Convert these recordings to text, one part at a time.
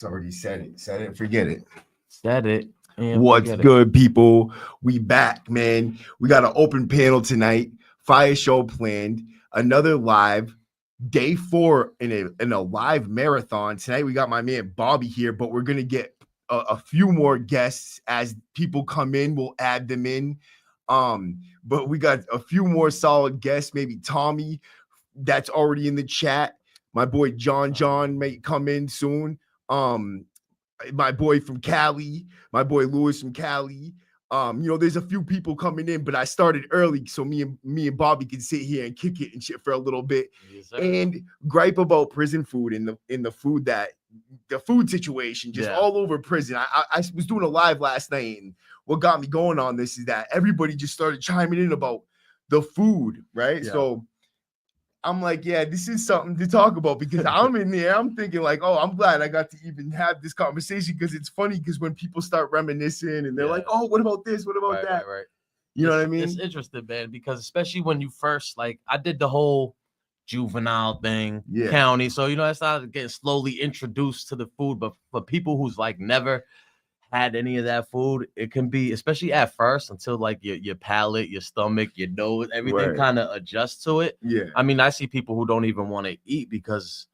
It's already said it. Said it. Forget it. Said it. What's good, people? We back, man. We got an open panel tonight. Fire show planned. Another live. Day 4 in a live marathon. Tonight we got my man Bobby here, but we're gonna get a few more guests as people come in. We'll add them in. But we got a few more solid guests. Maybe Tommy, that's already in the chat. My boy John may come in soon. My boy from Cali, my boy Lewis from Cali. There's a few people coming in, but I started early so me and Bobby can sit here and kick it and shit for a little bit. Yes, and gripe about prison food and the food situation just all over prison. I was doing a live last night, and what got me going on this is that everybody just started chiming in about the food, right? Yeah. So I'm like, yeah, this is something to talk about because I'm in there. I'm thinking like, oh, I'm glad I got to even have this conversation because it's funny because when people start reminiscing and they're like, oh, what about this? What about that? Right. You know what I mean? It's interesting, man, because especially when you first, like, I did the whole juvenile thing, county. So, I started getting slowly introduced to the food. But for people who's like never had any of that food, it can be, especially at first, until like your palate, your stomach, your nose, everything kind of adjusts to it. Yeah. I mean, I see people who don't even want to eat because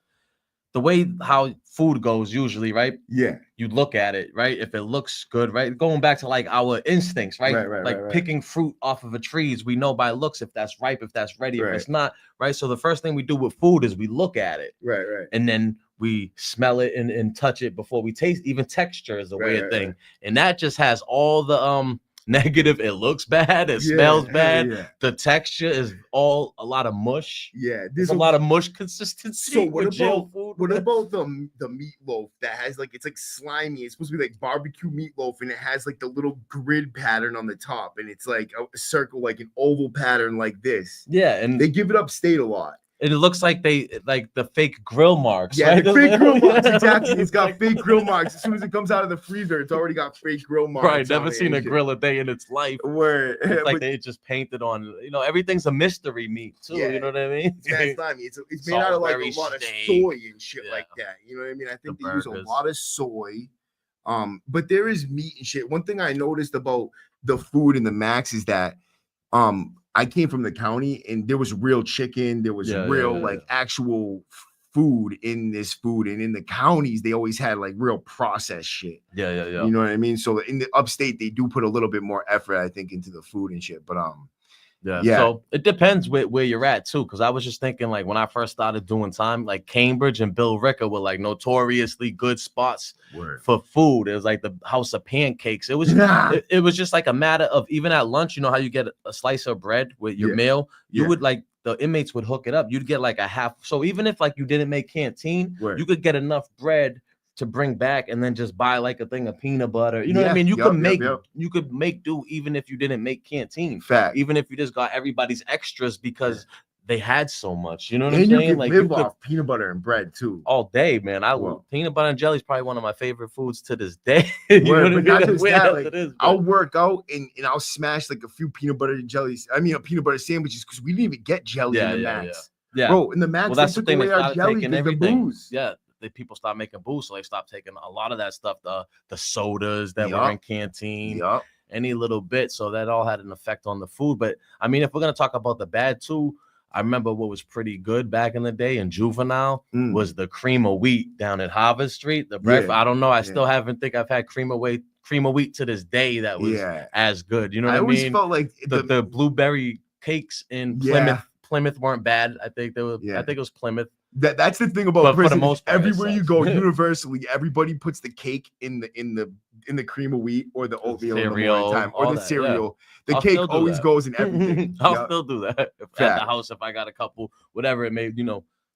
the way how food goes usually, right? Yeah. You look at it, right? If it looks good, right? Going back to like our instincts, right? Like picking fruit off of a trees, we know by looks if that's ripe, if that's ready, if it's not, right? So the first thing we do with food is we look at it. Right. And then we smell it and touch it before we taste. Even texture is a weird thing. And that just has all the negative. It looks bad, it smells bad. The texture is a lot of mush. Yeah, there's a lot of mush consistency. So what about the meatloaf that has like, it's like slimy? It's supposed to be like barbecue meatloaf, and it has like the little grid pattern on the top, and it's like a circle, like an oval pattern like this. Yeah, and they give it upstate a lot. It looks like they like the fake grill marks. Yeah, right? the fake grill marks. Exactly. It's got fake grill marks. As soon as it comes out of the freezer, it's already got fake grill marks. Right. Never seen a grill a day in its life. Where it's like they just painted on, everything's a mystery meat too. You know what I mean? Yeah, it's slimy. It's made out of like a lot of soy and shit like that. You know what I mean? I think they use a lot of soy. But there is meat and shit. One thing I noticed about the food in the Max is that I came from the county and there was real chicken. There was like actual food in this food. And in the counties, they always had like real processed shit. Yeah. You know what I mean? So in the upstate, they do put a little bit more effort, I think, into the food and shit. But yeah. So it depends where you're at too. Cause I was just thinking like when I first started doing time, like Cambridge and Bill Ricker were like notoriously good spots for food. It was like the house of pancakes. It was it was just like a matter of, even at lunch, you know how you get a slice of bread with your meal, you would like, the inmates would hook it up. You'd get like a half. So even if like you didn't make canteen, you could get enough bread to bring back and then just buy like a thing of peanut butter. You know what I mean? You could make do even if you didn't make canteen. Fact. Even if you just got everybody's extras because they had so much. You know what I'm saying? You like live off peanut butter and bread too. All day, man. Peanut butter and jelly is probably one of my favorite foods to this day. You know what I mean? Not just that, I'll work out and I'll smash like a few peanut butter jellies. I mean, peanut butter sandwiches because we didn't even get jelly in the Max. Yeah. Bro, in the Max, well, that's the thing. They started taking everything. Booze. Yeah. People start making booze, so they stopped taking a lot of that stuff, the sodas that were in canteen, any little bit. So that all had an effect on the food. But I mean, if we're gonna talk about the bad too, I remember what was pretty good back in the day in juvenile was the cream of wheat down at Harvard Street. The breakfast. I don't know. I still haven't think I've had cream of wheat to this day that was as good. You know what I mean? Always felt like the blueberry cakes in Plymouth weren't bad. I think they were. I think it was Plymouth. That's the thing about prison. For the most part, everywhere you go, universally, everybody puts the cake in the cream of wheat or the oatmeal in the morning time or the cereal. The cake always goes in everything. I'll still do that at the house if I got a couple, whatever it may,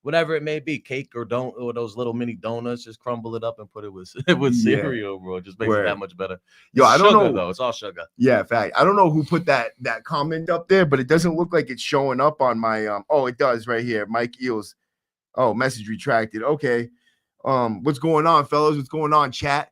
whatever it may be, cake or those little mini donuts. Just crumble it up and put it with cereal, bro. It just makes it that much better. I don't know though. It's all sugar. Yeah, fact. I don't know who put that comment up there, but it doesn't look like it's showing up on my Oh, it does right here. Mike Eels. Oh, message retracted. Okay. What's going on, fellas? What's going on, chat?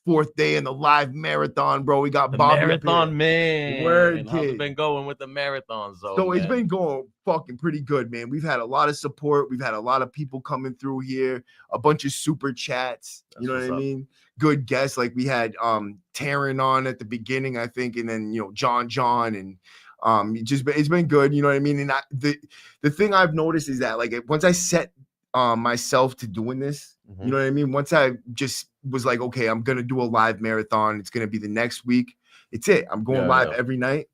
4th day in the live marathon, bro. We got the Bobby marathon, man. Word, How's kid. it been going with the marathons, though? So it's been going fucking pretty good, man. We've had a lot of support. We've had a lot of people coming through here, a bunch of super chats. You know what I mean? Good guests. Like we had Taryn on at the beginning, I think, and then John and it's been good, you know what I mean? And the thing I've noticed is that like once I set myself to doing this, you know what I mean? Once I just was like, okay, I'm gonna do a live marathon, it's gonna be the next week. It's it. I'm going live every night.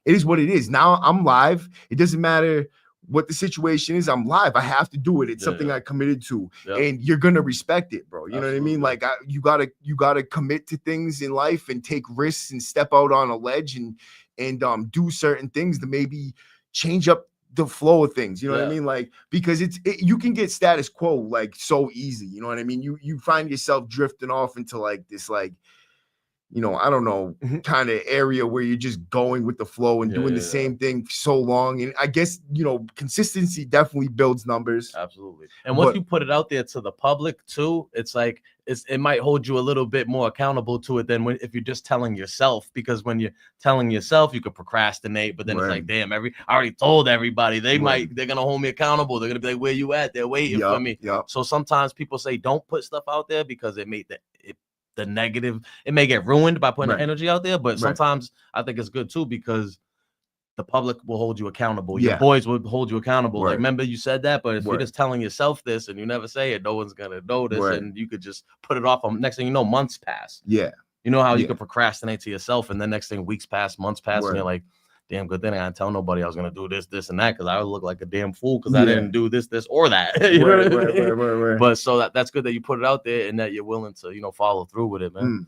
It is what it is. Now I'm live. It doesn't matter what the situation is. I'm live. I have to do it. It's something I committed to, and you're gonna respect it, bro. You know what I mean? Like you gotta commit to things in life and take risks and step out on a ledge and do certain things to maybe change up the flow of things. You know what I mean? Like because you can get status quo like so easy. You know what I mean? You find yourself drifting off into like this like. I don't know, kind of area where you're just going with the flow and doing the same thing for so long. And I guess, consistency definitely builds numbers. Absolutely. And once you put it out there to the public too, it's like, it might hold you a little bit more accountable to it than if you're just telling yourself, because when you're telling yourself, you could procrastinate, but then it's like, damn, I already told everybody they're going to hold me accountable. They're going to be like, where you at? They're waiting for me. So sometimes people say, don't put stuff out there because it made the negative, it may get ruined by putting energy out there, but sometimes I think it's good too because the public will hold you accountable. Your boys will hold you accountable. Like, remember you said that, but if you're just telling yourself this and you never say it, no one's gonna notice, and you could just put it off. Next thing you know, months pass. You know how you could procrastinate to yourself, and then next thing weeks pass, months pass, and you're like, damn, good thing I didn't tell nobody I was gonna do this, and that, because I would look like a damn fool because I didn't do this, or that. You know what I mean? But so that's good that you put it out there and that you're willing to, follow through with it, man.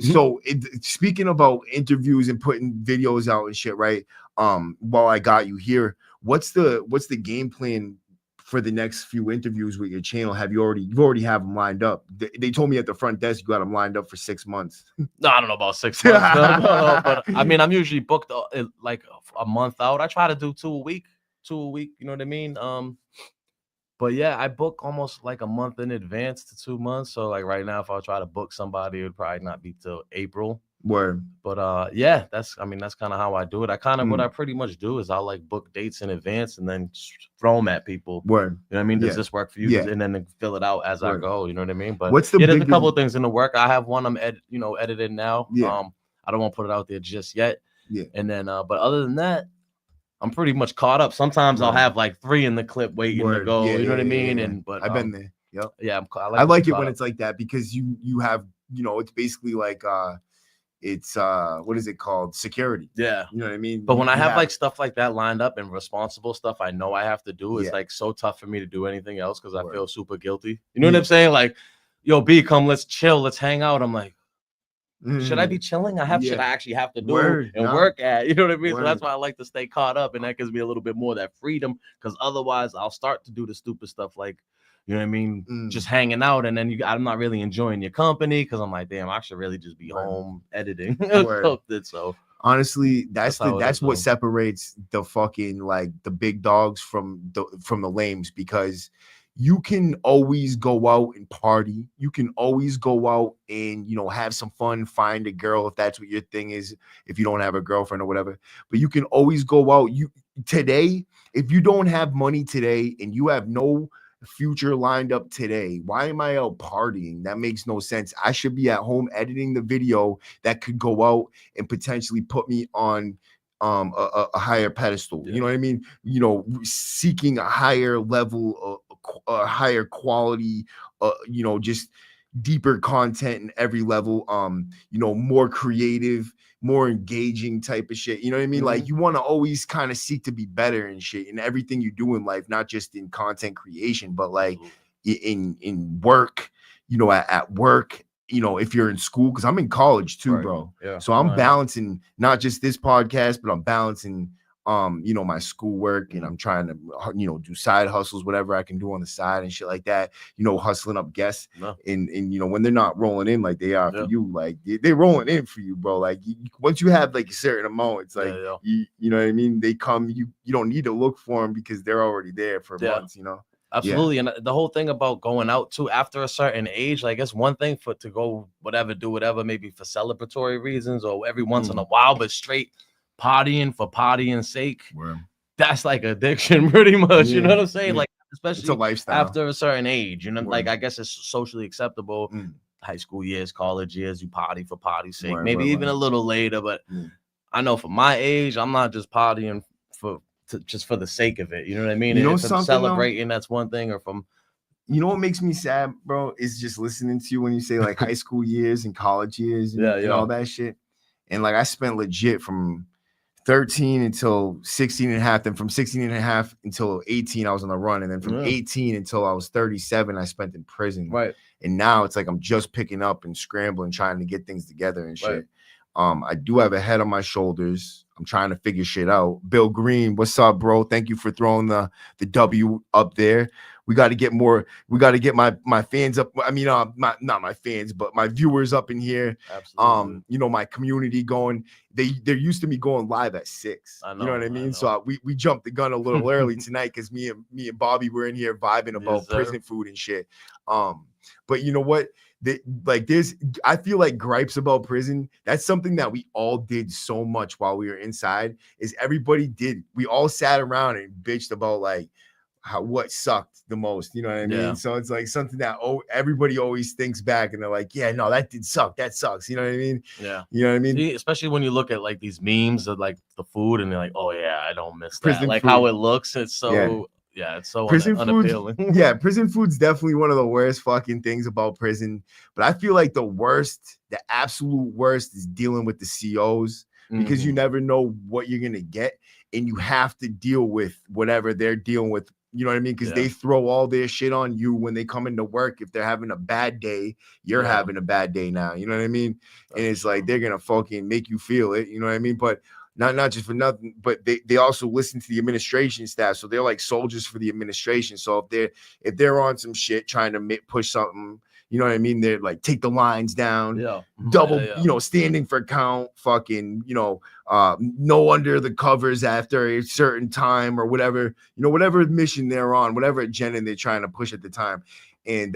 So speaking about interviews and putting videos out and shit, right? While I got you here, what's the game plan for the next few interviews with your channel? You already have them lined up? They told me at the front desk you got them lined up for 6 months. No, I don't know about 6 months, no, but I mean, I'm usually booked like a month out. I try to do two a week. You know what I mean? But yeah, I book almost like a month in advance to 2 months. So like right now, if I try to book somebody, it would probably not be till April. But yeah, that's kind of how I do it. What I pretty much do is I'll like book dates in advance and then throw them at people. You know what I mean? Does this work for you? And then fill it out as I go. You know what I mean? But there's a couple of things in the work. I have one I'm edited now. I don't want to put it out there just yet. And then but other than that, I'm pretty much caught up. Sometimes I'll have like 3 in the clip waiting to go. You know what I mean? And but I've been there. Yeah, I like it when it's like that because you have it's basically like it's what is it called? Security. You know what I mean? But when I have like stuff like that lined up and responsible stuff I know I have to do, it's like so tough for me to do anything else because I feel super guilty. You know what I'm saying? Like, yo, B, come, let's chill, let's hang out. I'm like, should I be chilling? I have shit I actually have to do and work at. You know what I mean? So that's why I like to stay caught up, and that gives me a little bit more of that freedom. Because otherwise, I'll start to do the stupid stuff like, you know what I mean, just hanging out, and then I'm not really enjoying your company because I'm like, damn, I should really just be home editing something. So honestly, that's what separates the fucking like the big dogs from the lames, because you can always go out and party. You can always go out and, have some fun, find a girl if that's what your thing is, if you don't have a girlfriend or whatever. But you can always go out. Today, if you don't have money today and you have no future lined up today, why am I out partying? That makes no sense. I should be at home editing the video that could go out and potentially put me on a higher pedestal. You know what I mean? Seeking a higher level, a higher quality, just deeper content in every level, more creative, more engaging type of shit. You know what I mean? Like you want to always kind of seek to be better and shit in everything you do in life, not just in content creation, but like in work, at work, if you're in school, because I'm in college too, bro. So I'm balancing not just this podcast, but I'm balancing my schoolwork, and I'm trying to do side hustles, whatever I can do on the side and shit like that, hustling up guests. And when they're not rolling in like they are for you, like they're rolling in for you, bro. Like once you have like a certain amount, it's like you know what I mean, they come, you don't need to look for them because they're already there for months. Absolutely. And the whole thing about going out too after a certain age, like it's one thing to go do whatever, maybe for celebratory reasons or every once in a while, but straight partying for partying's sake. That's like addiction pretty much. You know what I'm saying? Like, especially it's a lifestyle. after a certain age, you know, like I guess it's socially acceptable. High school years, college years, you party for party's sake, maybe even a little later. But I know for my age, I'm not just partying just for the sake of it. You know what I mean? You know, if I'm celebrating, that's one thing. Or from, you know what makes me sad, bro, is just listening to you when you say like high school years and college years and all that shit. And like I spent legit from 13 until 16 and a half. Then from 16 and a half until 18, I was on the run. And then from 18 until I was 37, I spent in prison. Right. And now it's like I'm just picking up and scrambling, trying to get things together and shit. I do have a head on my shoulders. I'm trying to figure shit out. Bill Green, what's up, bro? Thank you for throwing the W up there. We got to get more. We got to get my fans up. I mean, not my fans, but my viewers up in here. Absolutely. You know, my community going. They're used to me going live at 6. You know what I mean? So we jumped the gun a little early tonight because me and Bobby were in here vibing about prison food and shit. But you know what? I feel like gripes about prison. That's something that we all did so much while we were inside. We all sat around and bitched about like what sucked the most. You know what I mean? So it's like something that everybody always thinks back and they're like, yeah, no, that did suck. That sucks. You know what I mean? Yeah. You know what I mean? See, especially when you look at like these memes of like the food and they're like, oh yeah, I don't miss prison that. Like food. How it looks. It's so it's so unappealing. Prison food's definitely one of the worst fucking things about prison. But I feel like the absolute worst is dealing with the COs because you never know what you're gonna get, and you have to deal with whatever they're dealing with. You know what I mean? Because they throw all their shit on you when they come into work. If they're having a bad day, you're having a bad day now. You know what I mean? And it's like they're gonna fucking make you feel it. You know what I mean? But not just for nothing, but they also listen to the administration staff. So they're like soldiers for the administration. So if they're on some shit trying to push something, you know what I mean? They're like, take the lines down, double, you know, standing for count, fucking, you know, no under the covers after a certain time or whatever, you know, whatever mission they're on, whatever agenda they're trying to push at the time. And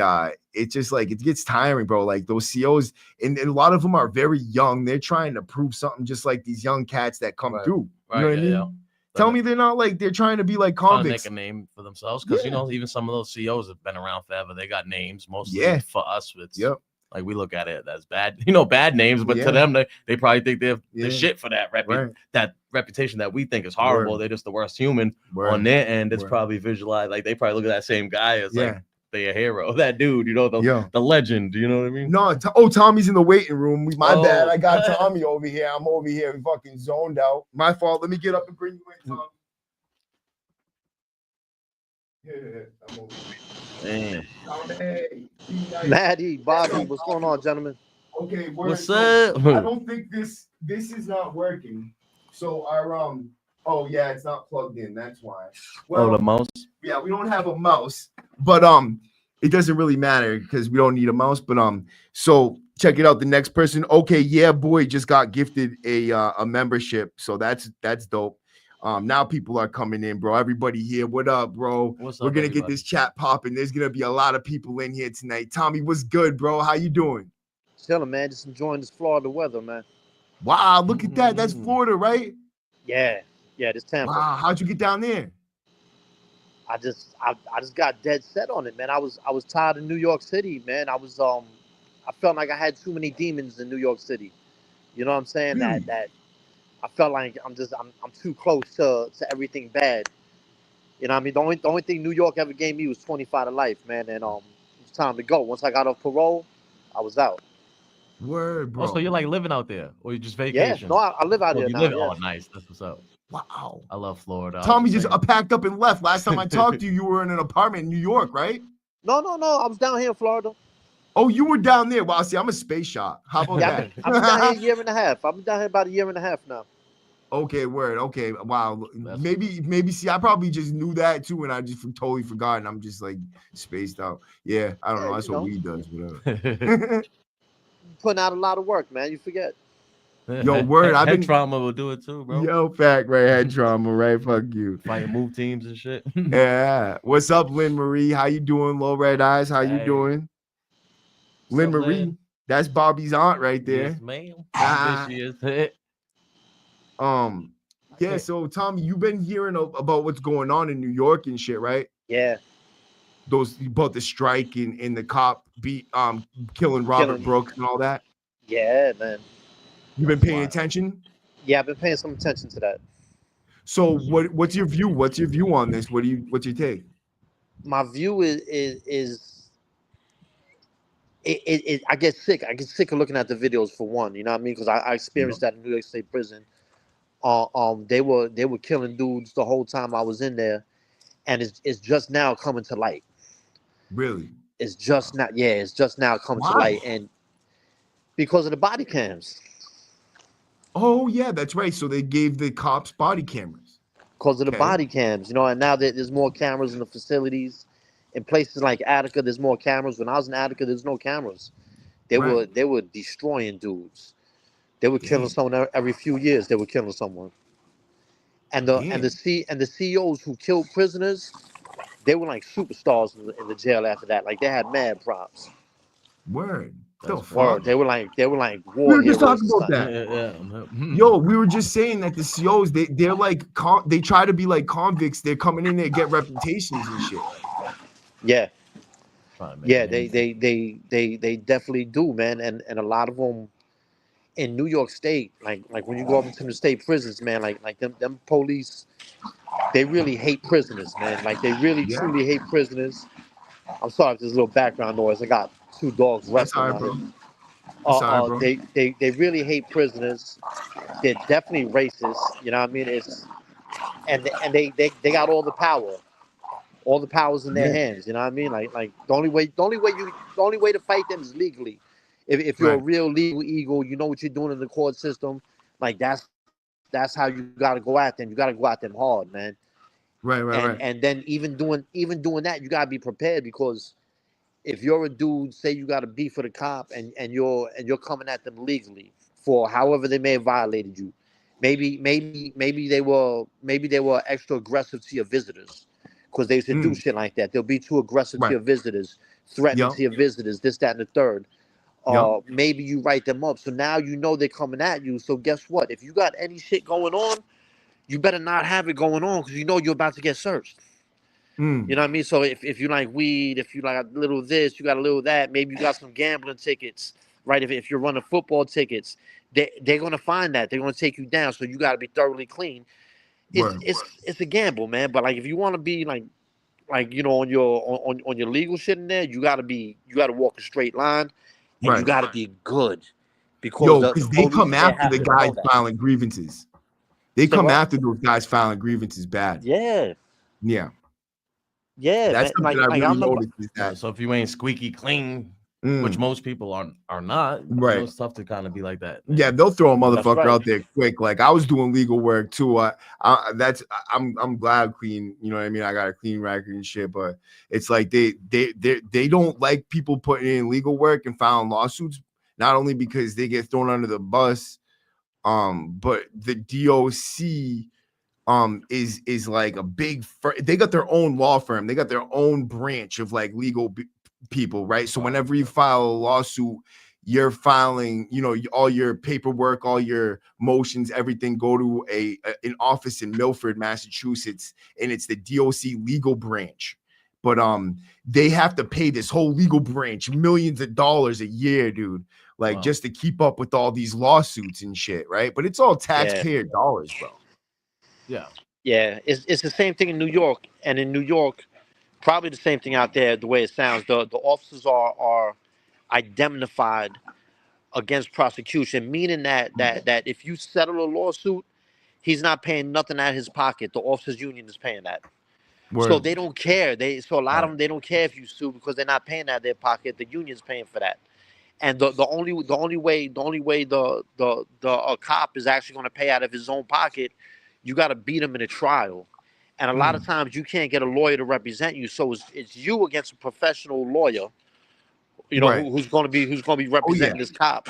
it's just like, it gets tiring, bro. Like those COs, and a lot of them are very young. They're trying to prove something just like these young cats that come through. You know what I mean? Tell me they're not like, they're trying to be like convicts. Trying to make a name for themselves. Because, you know, even some of those COs have been around forever. They got names. Mostly for us, it's like we look at it as bad, you know, bad names. But to them, they probably think they're the shit for that that reputation that we think is horrible. They're just the worst human on their end. It's probably visualized. Like they probably look at that same guy as like, they a hero, that dude, you know, the legend, you know what I mean? No, Tommy's in the waiting room. My bad. I got Tommy over here. I'm over here fucking zoned out. My fault. Let me get up and bring you in, Tommy. I'm over here. Tommy. Maddie, Bobby, what's going on, gentlemen? Okay, what's up? I don't think this is not working. So our it's not plugged in. That's why. Well, the mouse. Yeah, we don't have a mouse, but it doesn't really matter because we don't need a mouse. But so check it out. The next person, okay, yeah, boy, just got gifted a membership, so that's dope. Now people are coming in, bro. Everybody here, what up, bro? We're gonna get this chat popping. There's gonna be a lot of people in here tonight. Tommy, what's good, bro? How you doing? Chilling, man. Just enjoying this Florida weather, man. Wow, look at that. That's Florida, right? Yeah, this Tampa. Wow, how'd you get down there? I just got dead set on it, man. I was tired of New York City, man. I felt like I had too many demons in New York City. You know what I'm saying? That I felt like I'm too close to everything bad. You know what I mean? The only thing New York ever gave me was 25 to life, man. And it was time to go. Once I got off parole, I was out. Word, bro. Oh, so you're like living out there, or you just vacation? Yeah, no, I live out there now. Oh, nice. That's what's up. Wow. I love Florida. Tommy just packed up and left. Last time I talked to you, you were in an apartment in New York, right? No. I was down here in Florida. Oh, you were down there. Wow, see, I'm a space shot. How about that? I've been down here a year and a half. I've been down here about a year and a half now. Okay, word. Okay, wow. Maybe. See, I probably just knew that too, and I just totally forgot. And I'm just like spaced out. Yeah, I don't know. That's what weed does. Whatever. Putting out a lot of work, man. You forget. Yo, word. I've Head been trauma will do it too, bro. Yo, fact, right? Head trauma, right? Fuck you. Fighting move teams and shit. Yeah. What's up, Lynn Marie? How you doing, Low Red Eyes? How you doing? Lynn up, Marie. Lynn? That's Bobby's aunt right there. Yes, ma'am. Ah. There she is. Yeah. So, Tommy, you've been hearing about what's going on in New York and shit, right? Yeah. Those about the strike and the cop killing Robert Brooks and all that. Yeah, man. You've been paying attention? Yeah, I've been paying some attention to that. So what's your view? What's your view on this? What's your take? My view is I get sick. I get sick of looking at the videos for one. You know what I mean? Because I experienced that in New York State prison. They were killing dudes the whole time I was in there, and it's just now coming to light. Really? It's just not. Yeah, it's just now coming to light, and because of the body cams. Oh yeah, that's right. So they gave the cops body cameras. Because of the body cams, you know, and now there's more cameras in the facilities. In places like Attica, there's more cameras. When I was in Attica, there's no cameras. They were destroying dudes. They were killing someone every few years. They were killing someone. And the CEOs who killed prisoners, they were like superstars in the jail after that. Like they had mad props. Word. Word. They were like war we were just heroes. talking about that. Yo, we were just saying that the COs they're like they try to be like convicts. They're coming in there to get reputations and shit. Yeah. Yeah, they definitely do, man. And a lot of them in New York State, like when you go up into the state prisons, man, like them police, they really hate prisoners, man. Like they really truly hate prisoners. I'm sorry if there's a little background noise. I got 2 dogs wrestling out here. They really hate prisoners. They're definitely racist. You know what I mean? And they got all the power. All the powers in their hands, you know what I mean? Like the only way to fight them is legally. If you're a real legal eagle, you know what you're doing in the court system. Like that's how you got to go at them. You got to go at them hard, man. Right. And then even doing that, you got to be prepared, because if you're a dude, say you got a beef with a cop, and you're coming at them legally for however they may have violated you. Maybe they were extra aggressive to your visitors. Because they used to do shit like that. They'll be too aggressive to your visitors, threatening to your visitors, this, that, and the third. Maybe you write them up. So now you know they're coming at you. So guess what? If you got any shit going on, you better not have it going on, because you know you're about to get searched. You know what I mean? So if you like weed, if you like a little of this, you got a little of that, maybe you got some gambling tickets, right? If you're running football tickets, they're going to find that. They're going to take you down. So you got to be thoroughly clean. It's a gamble, man. But like if you want to be like you know, on your legal shit in there, you gotta walk a straight line, and you gotta be good, because they come after the guys filing grievances. They come after those guys filing grievances bad. Yeah. That's something I really noticed. So if you ain't squeaky clean, which most people are not, right? It's tough to kind of be like that. Yeah, they'll throw a motherfucker out there quick. Like I was doing legal work too. I'm glad clean. You know what I mean? I got a clean record and shit. But it's like they don't like people putting in legal work and filing lawsuits. Not only because they get thrown under the bus, but the DOC is like a big. They got their own law firm. They got their own branch of like legal people, right? So whenever you file a lawsuit, you're filing, you know, all your paperwork, all your motions, everything go to an office in Milford, Massachusetts, and it's the DOC legal branch. But they have to pay this whole legal branch millions of dollars a year, dude, like just to keep up with all these lawsuits and shit, right? But it's all taxpayer dollars, bro. Yeah, it's the same thing in New York, and in New York, probably the same thing out there. The way it sounds, the officers are indemnified against prosecution, meaning that if you settle a lawsuit, he's not paying nothing out of his pocket. The officers union is paying that. So they don't care. A lot of them, they don't care if you sue, because they're not paying out of their pocket. The union's paying for that. And the only way a cop is actually going to pay out of his own pocket, you got to beat him in a trial. And a lot of times you can't get a lawyer to represent you, so it's you against a professional lawyer, you know, who's going to be representing this cop.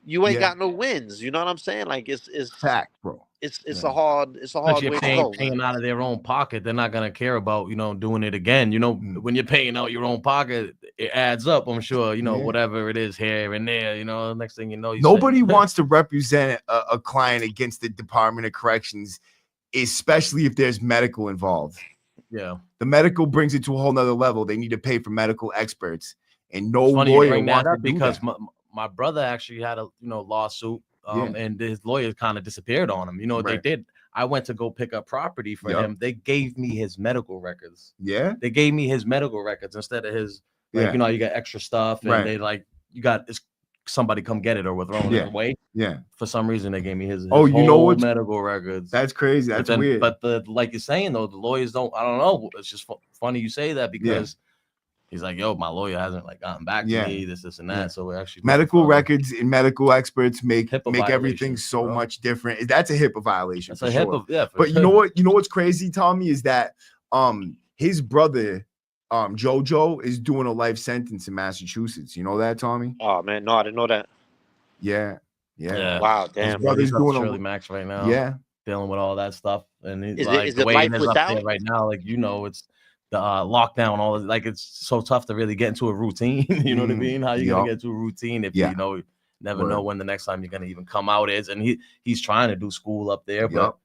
you ain't got no wins. You know what I'm saying? Like it's fact, bro. It's a hard Especially way if to they go. ain't paying out of their own pocket, they're not gonna care about doing it again. When you're paying out your own pocket, it adds up. I'm sure whatever it is here and there. Next thing you know, nobody wants to represent a client against the Department of Corrections, especially if there's medical involved. Yeah, the medical brings it to a whole nother level. They need to pay for medical experts, and no lawyer wants to do because that. my brother actually had a lawsuit, and his lawyer kind of disappeared on him. They did. I went to go pick up property for him. They gave me his medical records. Yeah, they gave me his medical records instead of his. Like, you got extra stuff, and they you got this. Somebody come get it, or we're throwing it away. Yeah. For some reason, they gave me his whole medical records. That's crazy. That's weird. But like you're saying though, the lawyers don't. I don't know. It's just funny you say that because he's like, yo, my lawyer hasn't gotten back to me. This and that. Yeah. So we're actually medical records and medical experts make everything so bro. Much different. That's a HIPAA violation. That's a HIPAA. But you know what? You know what's crazy, Tommy, is that his brother. JoJo is doing a life sentence in Massachusetts. You know that, Tommy? Oh man, no, I didn't know that. Yeah. Wow, damn. His brother's doing Shirley Max right now. Yeah, dealing with all that stuff, and is the way it is up there right now. It's the lockdown. All it's so tough to really get into a routine. You know what I mean? How you gonna get into a routine if you never know when the next time you're gonna even come out is? And he's trying to do school up there, but.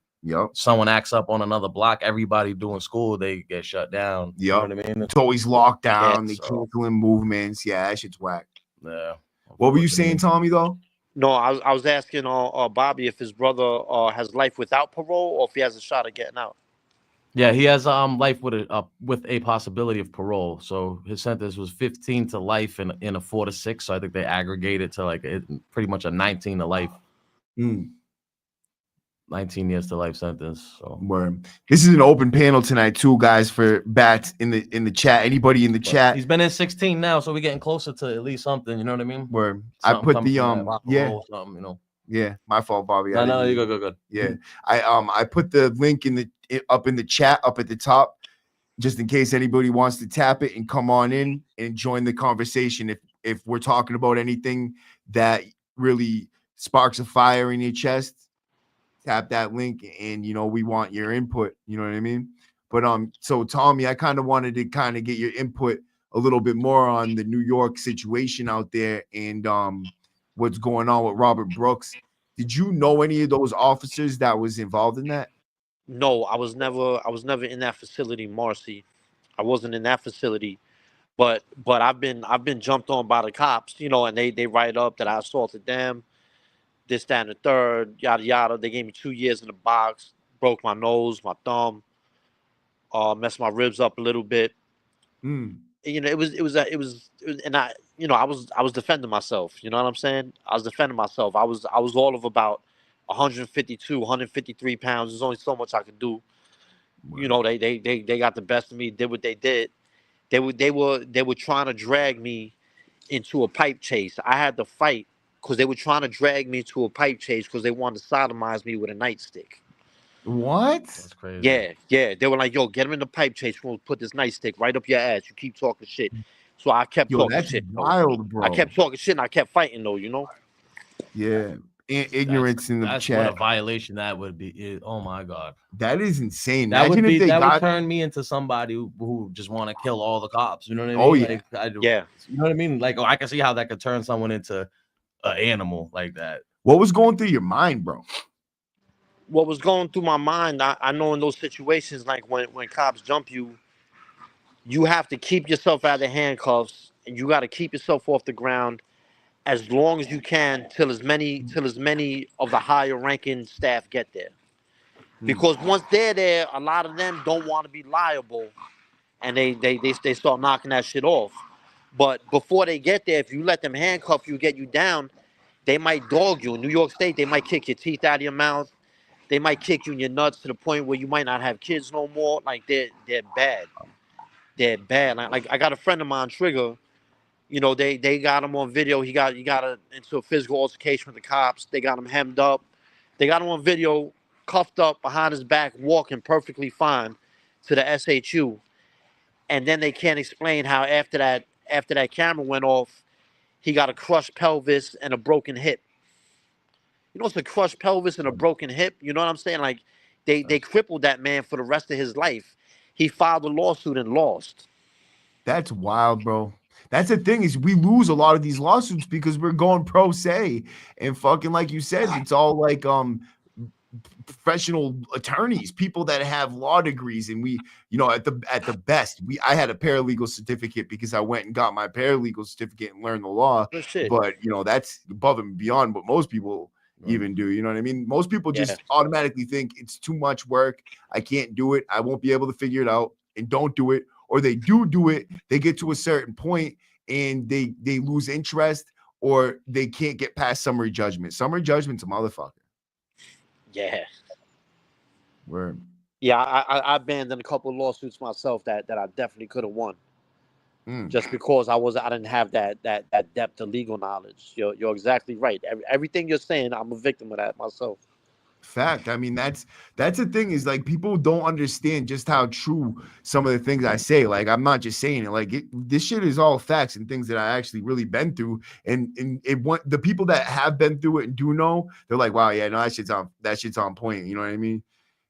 Someone acts up on another block, everybody doing school, they get shut down. You know what I mean? It's always locked down, they canceling movements. Yeah, that shit's whack. Yeah. What were you saying, Tommy, though? No, I was asking Bobby if his brother has life without parole or if he has a shot at getting out. Yeah, he has life with a possibility of parole. So his sentence was 15 to life in a 4 to 6. So I think they aggregated to pretty much a 19 to life. 19 years to life sentence. So this is an open panel tonight too, guys, for bats in the chat. Anybody in the chat? He's been in 16 now, so we're getting closer to at least something. You know what I mean? I put the Yeah, my fault, Bobby. No, you go good. Yeah, I put the link up in the chat up at the top, just in case anybody wants to tap it and come on in and join the conversation. If we're talking about anything that really sparks a fire in your chest, tap that link and we want your input. You know what I mean? But so Tommy, I kind of wanted to get your input a little bit more on the New York situation out there and what's going on with Robert Brooks. Did you know any of those officers that was involved in that? No, I was never in that facility, Marcy. I wasn't in that facility. But I've been jumped on by the cops, and they write up that I assaulted them. This, that, and the third, yada, yada. They gave me 2 years in the box, broke my nose, my thumb, messed my ribs up a little bit. It was, and I was defending myself. You know what I'm saying? I was defending myself. I was all of about 152, 153 pounds. There's only so much I could do. Wow. They got the best of me, did what they did. They were trying to drag me into a pipe chase. I had to fight. Because they were trying to drag me to a pipe chase because they wanted to sodomize me with a nightstick. What? That's crazy. Yeah. They were like, yo, get him in the pipe chase. We'll put this nightstick right up your ass. You keep talking shit. So I kept talking shit. Wild, bro. I kept talking shit and I kept fighting, though, Yeah. Ignorance in the chat. What a violation that would be. Oh, my God. That is insane. That would turn me into somebody who just want to kill all the cops. You know what I mean? Oh, yeah. Yeah. You know what I mean? I can see how that could turn someone into an animal like that. What was going through your mind, bro? What was going through my mind, I know in those situations, like when cops jump you, you have to keep yourself out of the handcuffs and you got to keep yourself off the ground as long as you can till as many of the higher ranking staff get there. Because once they're there, a lot of them don't want to be liable and they start knocking that shit off. But before they get there, if you let them handcuff you, get you down, they might dog you. In New York State, they might kick your teeth out of your mouth. They might kick you in your nuts to the point where you might not have kids no more. Like they're bad. They're bad. Like I got a friend of mine, Trigger. They got him on video. He got into a physical altercation with the cops. They got him hemmed up. They got him on video, cuffed up behind his back, walking perfectly fine to the SHU. And then they can't explain how after that camera went off, he got a crushed pelvis and a broken hip. it's a crushed pelvis and a broken hip. You know what I'm saying? Like they crippled that man for the rest of his life. He filed a lawsuit and lost. That's wild, bro. That's the thing is we lose a lot of these lawsuits because we're going pro se and fucking like you said, it's all like professional attorneys, people that have law degrees, and we, at the best, I had a paralegal certificate because I went and got my paralegal certificate and learned the law. But that's above and beyond what most people even do. You know what I mean? Most people just automatically think it's too much work. I can't do it. I won't be able to figure it out, and don't do it. Or they do it. They get to a certain point and they lose interest, or they can't get past summary judgment. Summary judgment's a motherfucker. Yeah. Word. Yeah, I abandoned a couple of lawsuits myself that I definitely could have won. Just because I didn't have that depth of legal knowledge. You're exactly right. Everything you're saying, I'm a victim of that myself. Fact. I mean, that's the thing is like people don't understand just how true some of the things I say. Like I'm not just saying it. Like this shit is all facts and things that I actually really been through. And the people that have been through it and do know, they're like, wow, yeah, no, that shit's on point. You know what I mean?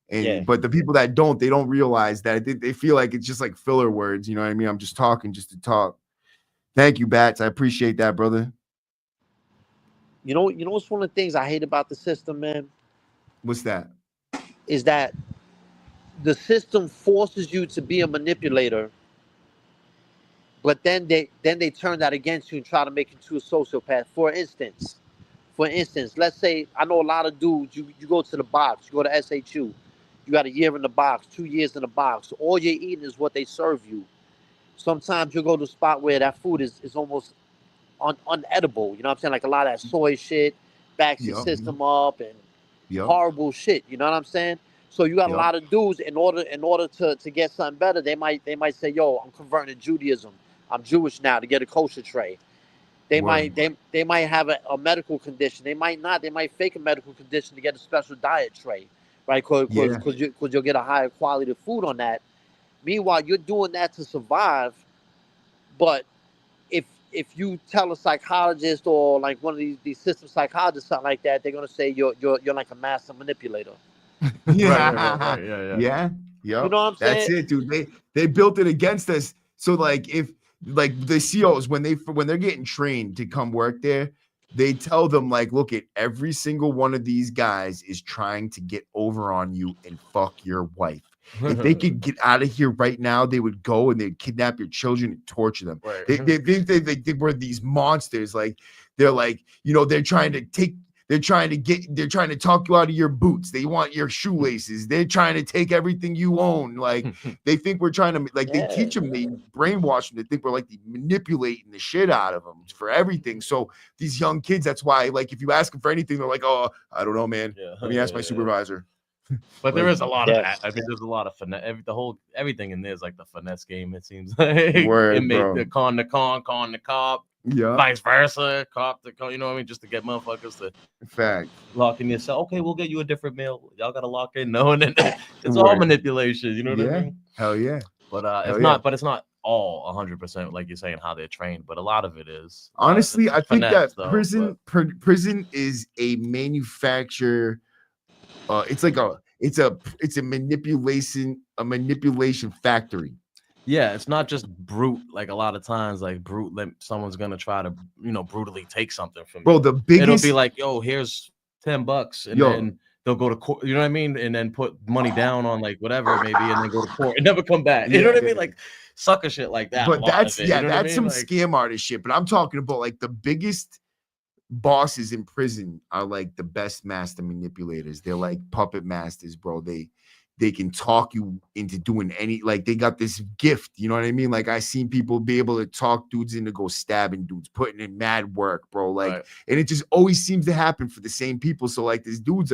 And but the people that don't, they don't realize that they feel like it's just like filler words. You know what I mean? I'm just talking just to talk. Thank you, Bats. I appreciate that, brother. You know what's one of the things I hate about the system, man? What's that? Is that the system forces you to be a manipulator, but then they turn that against you and try to make you to a sociopath. For instance, let's say I know a lot of dudes. You go to the box, you go to SHU, you got a year in the box, 2 years in the box. All you're eating is what they serve you. Sometimes you'll go to a spot where that food is almost unedible. You know what I'm saying? Like a lot of that soy shit backs your system up and horrible shit. You know what I'm saying? So you got a lot of dudes in order to get something better, they might say, yo, I'm converting to Judaism. I'm Jewish now to get a kosher tray. They might have a medical condition. They might not. They might fake a medical condition to get a special diet tray, right? Because you'll get a higher quality of food on that. Meanwhile, you're doing that to survive. But if you tell a psychologist or like one of these system psychologists something like that, they're gonna say you're like a master manipulator. Yeah. You know what I'm saying? That's it, dude. They built it against us. So like if like the COs when they're getting trained to come work there, they tell them like, look, at every single one of these guys is trying to get over on you and fuck your wife. If they could get out of here right now, they would go and they'd kidnap your children and torture them. Right. They were these monsters. Like they're like, they're trying to talk you out of your boots. They want your shoelaces. They're trying to take everything you own. Like they think we're trying to they teach them, they brainwash them. They think we're like manipulating the shit out of them for everything. So these young kids, that's why like if you ask them for anything, they're like, oh, I don't know, man. Let me ask my supervisor. But there is a lot of that. I mean, there's a lot of finesse. Everything in there is like the finesse game. It seems like Word, it made the con the cop, vice versa, cop the con. You know what I mean? Just to get motherfuckers to lock in yourself. Okay, we'll get you a different meal. Y'all gotta lock in. No, and then it's all manipulation. You know what I mean? Hell yeah. But it's not. But it's not all 100% like you're saying how they're trained. But a lot of it is. Honestly, I think that prison is a manufacturer. It's a manipulation factory. Yeah, it's not just brute. Like a lot of times, like someone's gonna try to brutally take something from you. Bro, the biggest it'll be like, yo, here's $10, and then they'll go to court. You know what I mean? And then put money down on like whatever maybe, and then go to court and never come back. You know what I mean? Like sucker shit like that. But that's some scam artist shit. But I'm talking about like the biggest bosses in prison are like the best master manipulators. They're like puppet masters, bro. They can talk you into doing like they got this gift, you know what I mean? Like I seen people be able to talk dudes into go stabbing dudes, putting in mad work, bro. Like, and it just always seems to happen for the same people. So like these dudes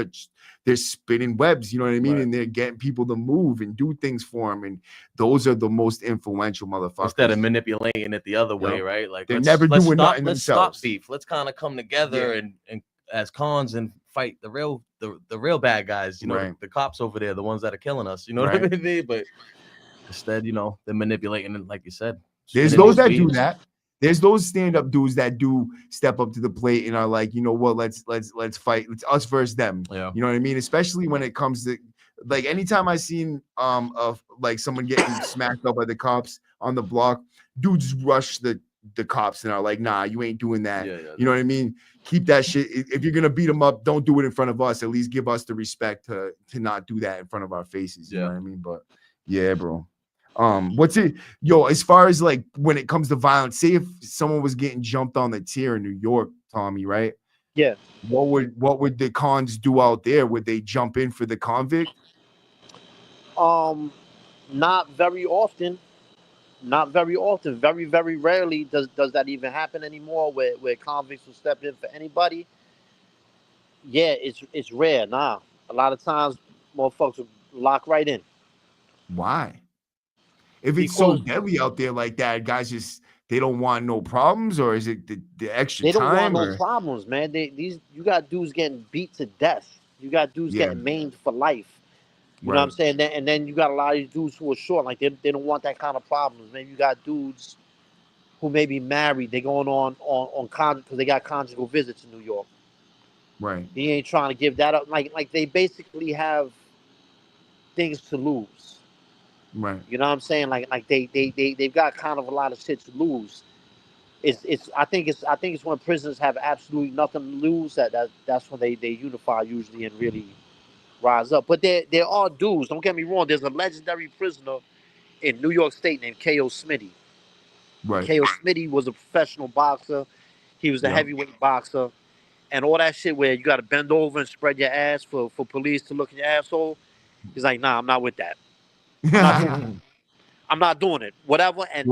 they're spinning webs, you know what I mean? And they're getting people to move and do things for them. And those are the most influential motherfuckers. Instead of manipulating it the other way, right? Like they're never doing nothing themselves. Let's stop beef. Let's kind of come together and as cons and fight the real bad guys, the cops over there, the ones that are killing us, you know what I mean? But instead, they're manipulating it, like you said. There's those that do that. There's those stand-up dudes that do step up to the plate and are like, you know what, let's fight. It's us versus them. Yeah. You know what I mean? Especially when it comes to like anytime I seen of like someone getting smacked up by the cops on the block, dudes rush the cops and are like, nah, you ain't doing that. Yeah, you know what I mean? Keep that shit. If you're gonna beat them up, don't do it in front of us. At least give us the respect to not do that in front of our faces. You know what I mean? But yeah, bro. What's it, yo, as far as like when it comes to violence, say if someone was getting jumped on the tier in New York, Tommy, right? Yeah. What would the cons do out there? Would they jump in for the convict? Not very often. Not very often. Very, very rarely does that even happen anymore where convicts will step in for anybody. Yeah, it's rare. Nah. A lot of times motherfuckers will lock right in. Why? If it's so deadly out there like that, guys just they don't want no problems, or is it the extra they don't time? want no problems, man. You got dudes getting beat to death. You got dudes getting maimed for life. You know what I'm saying? And then you got a lot of these dudes who are short, like they don't want that kind of problems. Maybe you got dudes who may be married, they going on because they got conjugal visits in New York. Right. He ain't trying to give that up. Like they basically have things to lose. Right. You know what I'm saying? Like they've got kind of a lot of shit to lose. I think it's when prisoners have absolutely nothing to lose that's when they unify usually and really rise up. But there are dudes, don't get me wrong, there's a legendary prisoner in New York State named K.O. Smitty. Right. K.O. Smitty was a professional boxer. He was a heavyweight boxer. And all that shit where you got to bend over and spread your ass for police to look in your asshole. He's like, nah, I'm not with that. I'm not doing it. Whatever. And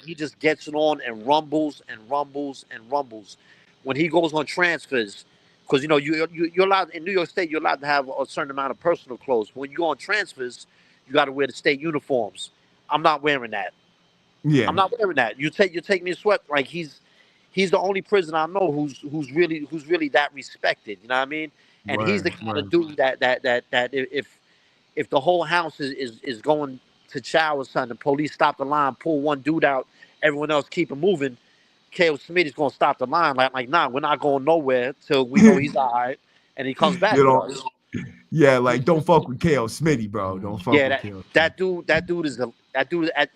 he just gets it on and rumbles and rumbles and rumbles. When he goes on transfers, because you know you're allowed in New York State, you're allowed to have a certain amount of personal clothes. When you go on transfers, you got to wear the state uniforms. I'm not wearing that. Yeah, I'm not wearing that. You take me to sweat. Like he's the only prisoner I know who's really that respected. You know what I mean? And he's the kind of dude that if the whole house is going to chow or something, the police stop the line, pull one dude out, everyone else keep it moving. K.O. Smitty's gonna stop the line. Like, nah, we're not going nowhere till we know he's all right, and he comes back. Yeah, like don't fuck with K.O. Smitty, bro. Don't fuck with K.O. That dude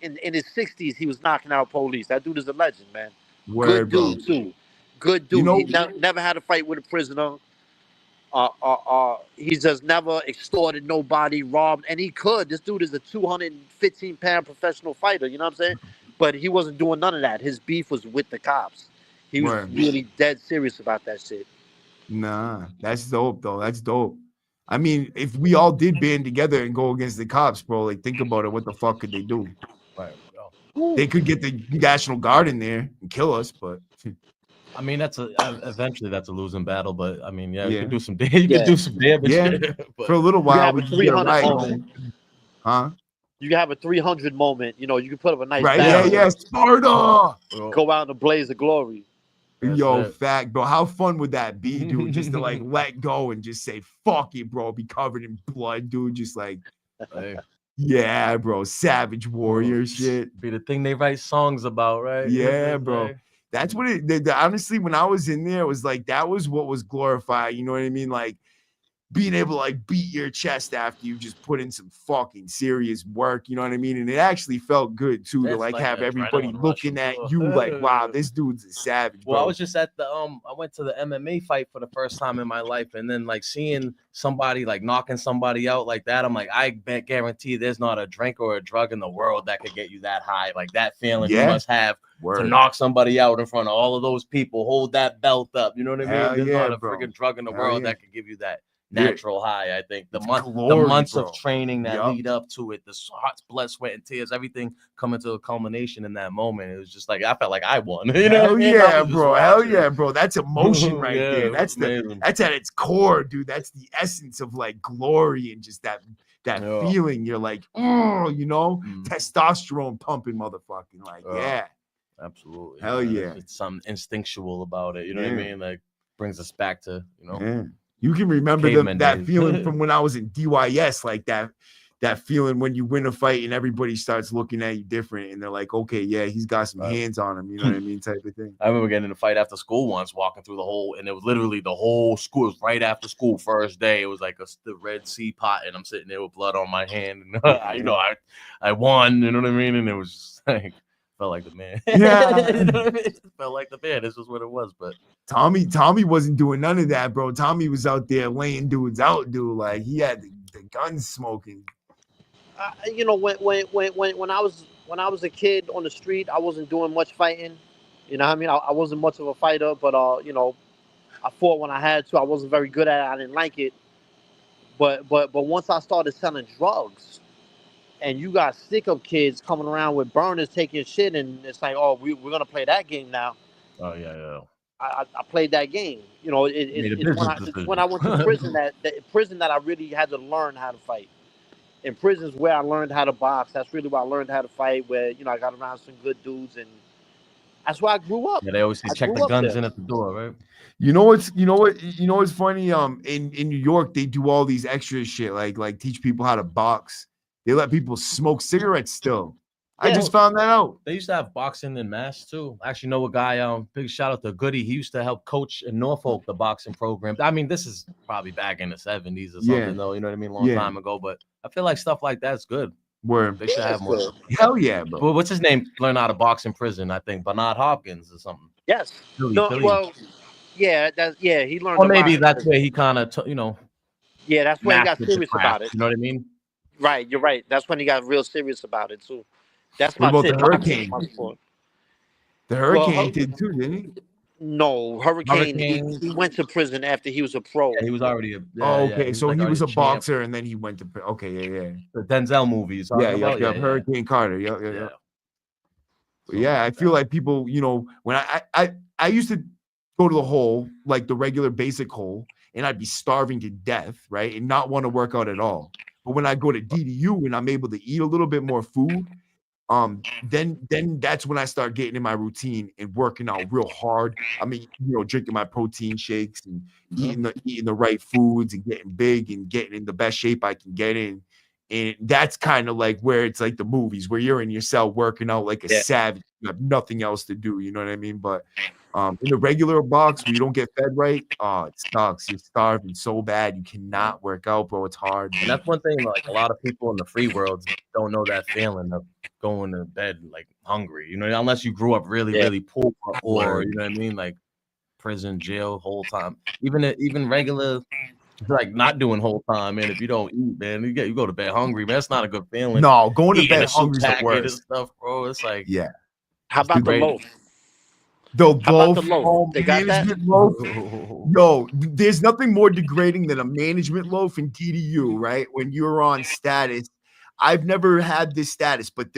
in his 60s, he was knocking out police. That dude is a legend, man. Good dude too. Good dude. He never had a fight with a prisoner. He just never extorted nobody, robbed, and he could. This dude is a 215-pound professional fighter. You know what I'm saying? But he wasn't doing none of that. His beef was with the cops. He was really dead serious about that shit. Nah, that's dope though. That's dope. I mean, if we all did band together and go against the cops, bro, like think about it. What the fuck could they do? Right. They could get the National Guard in there and kill us, but I mean, eventually that's a losing battle. But I mean, you can do some damage. You can do some damage. Yeah, for a little while we get right. Huh? You can have a 300 moment. You know, you can put up a nice battle. Yeah, Sparta. Go out in a blaze of glory. Yo, fact, bro. How fun would that be, dude? Just to like let go and just say, fuck it, bro. Be covered in blood, dude. Just like, yeah, bro. Savage warrior shit. Be the thing they write songs about, right? Yeah, bro. That's what honestly, when I was in there, it was like, that was what was glorified. You know what I mean? Like, being able to like beat your chest after you just put in some fucking serious work, you know what I mean? And it actually felt good too to like have everybody looking at you like, wow, this dude's a savage. Well, bro. I was just at the I went to the MMA fight for the first time in my life, and then like seeing somebody like knocking somebody out like that, I'm like, I guarantee there's not a drink or a drug in the world that could get you that high, like that feeling you must have to knock somebody out in front of all of those people, hold that belt up, you know what I mean? There's not a freaking drug in the world that could give you that natural high. I think the months of training that lead up to it, the heart, blood, sweat, and tears, everything coming to a culmination in that moment. It was just like I felt like I won. You know? Hell yeah, bro. Hell yeah, bro. That's emotion right there. That's that's at its core, dude. That's the essence of like glory and just that feeling. You're like, oh, you know, testosterone pumping, motherfucking. Like, absolutely. Hell yeah. It's something instinctual about it. You know what I mean? Like brings us back to You can remember that feeling from when I was in DYS, like that that feeling when you win a fight and everybody starts looking at you different and they're like, okay, yeah, he's got some hands on him, you know what I mean, type of thing. I remember getting in a fight after school once, walking through the whole, and it was literally the whole school. It was right after school, first day. It was like the Red Sea pot, and I'm sitting there with blood on my hand, and I won, you know what I mean? And it was just like, felt like the man. Yeah. You know what I mean? It felt like the man. This was what it was, but Tommy wasn't doing none of that, bro. Tommy was out there laying dudes out, dude. Like he had the guns smoking. You know, when I was a kid on the street, I wasn't doing much fighting. You know what I mean? I wasn't much of a fighter, but you know, I fought when I had to. I wasn't very good at it. I didn't like it. But once I started selling drugs, and you got stick-up kids coming around with burners taking shit, and it's like, oh, we're gonna play that game now. Oh yeah. I played that game. You know, it's when I went to prison that I really had to learn how to fight. In prisons where I learned how to box. That's really where I learned how to fight. Where, you know, I got around some good dudes, and that's where I grew up. Yeah, they always say check the guns in at the door, right? You know what's funny? In New York, they do all these extra shit, like teach people how to box. They let people smoke cigarettes still. Yeah. I just found that out. They used to have boxing in Mass too. I actually know a guy, big shout out to Goody. He used to help coach in Norfolk the boxing program. I mean, this is probably back in the 70s or something, though. You know what I mean? Long time ago, but I feel like stuff like that's good. Where they should have more. Hell yeah, bro. Well, what's his name? Learn how to box in prison, I think. Bernard Hopkins or something. Yes. Philly. Well, yeah, he learned. Or maybe that's where he kind of, you know. Yeah, that's when he got serious about it. You know what I mean? Right, you're right. That's when he got real serious about it too. That's what my about tip. the Hurricane? The Hurricane did too, didn't he? No, Hurricane. He went to prison after he was a pro. Yeah, he was already a. Okay, so he was a boxer and then he went to. Okay, yeah. The Denzel movies. Hurricane Carter. Yeah, I feel like people, you know, when I used to go to the hole, like the regular basic hole, and I'd be starving to death, right, and not want to work out at all. But when I go to DDU and I'm able to eat a little bit more food, then that's when I start getting in my routine and working out real hard. I mean, you know, drinking my protein shakes and eating the right foods and getting big and getting in the best shape I can get in. And that's kind of like where it's like the movies where you're in your cell working out like a savage. You have nothing else to do. You know what I mean? But in the regular box where you don't get fed right, it sucks. You're starving so bad you cannot work out, bro. It's hard. And that's one thing, like a lot of people in the free world don't know that feeling of going to bed like hungry. You know, unless you grew up really poor or you know what I mean, like prison, jail, whole time. Even regular. Like not doing whole time, man. If you don't eat, man, you go to bed hungry, man. That's not a good feeling. No, going to bed hungry is the worst stuff, bro. It's like, how about the loaf? The loaf, they got that? Loaf. Yo, there's nothing more degrading than a management loaf in DDU, right? When you're on status. I've never had this status, but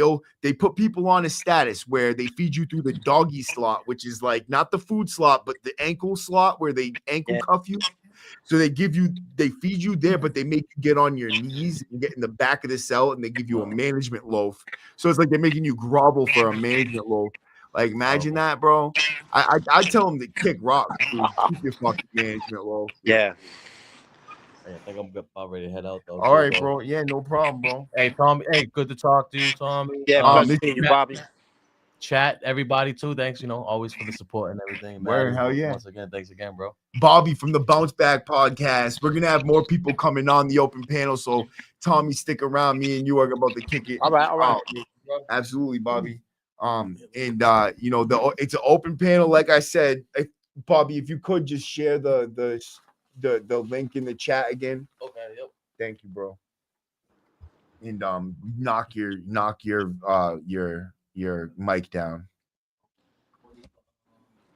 they put people on a status where they feed you through the doggy slot, which is like not the food slot, but the ankle slot where they ankle cuff you. So they feed you there, but they make you get on your knees and get in the back of the cell, and they give you a management loaf. So it's like they're making you grovel for a management loaf. Like, imagine that, bro. I tell them to kick rocks, dude. Keep your fucking management loaf. Yeah. I think I'm already head out though. All right, bro. Yeah, no problem, bro. Hey, Tommy. Hey, good to talk to you, Tommy. Yeah, you, Bobby. Chat, everybody too. Thanks, you know, always for the support and everything. Word, hell yeah. Once again, thanks again, bro. Bobby from the Bounce Back Podcast. We're gonna have more people coming on the open panel. So Tommy, stick around. Me and you are about to kick it. All right. Absolutely, Bobby. And you know, it's an open panel, like I said. Bobby, if you could just share the link in the chat again. Okay, yep. Thank you, bro. And knock your mic down.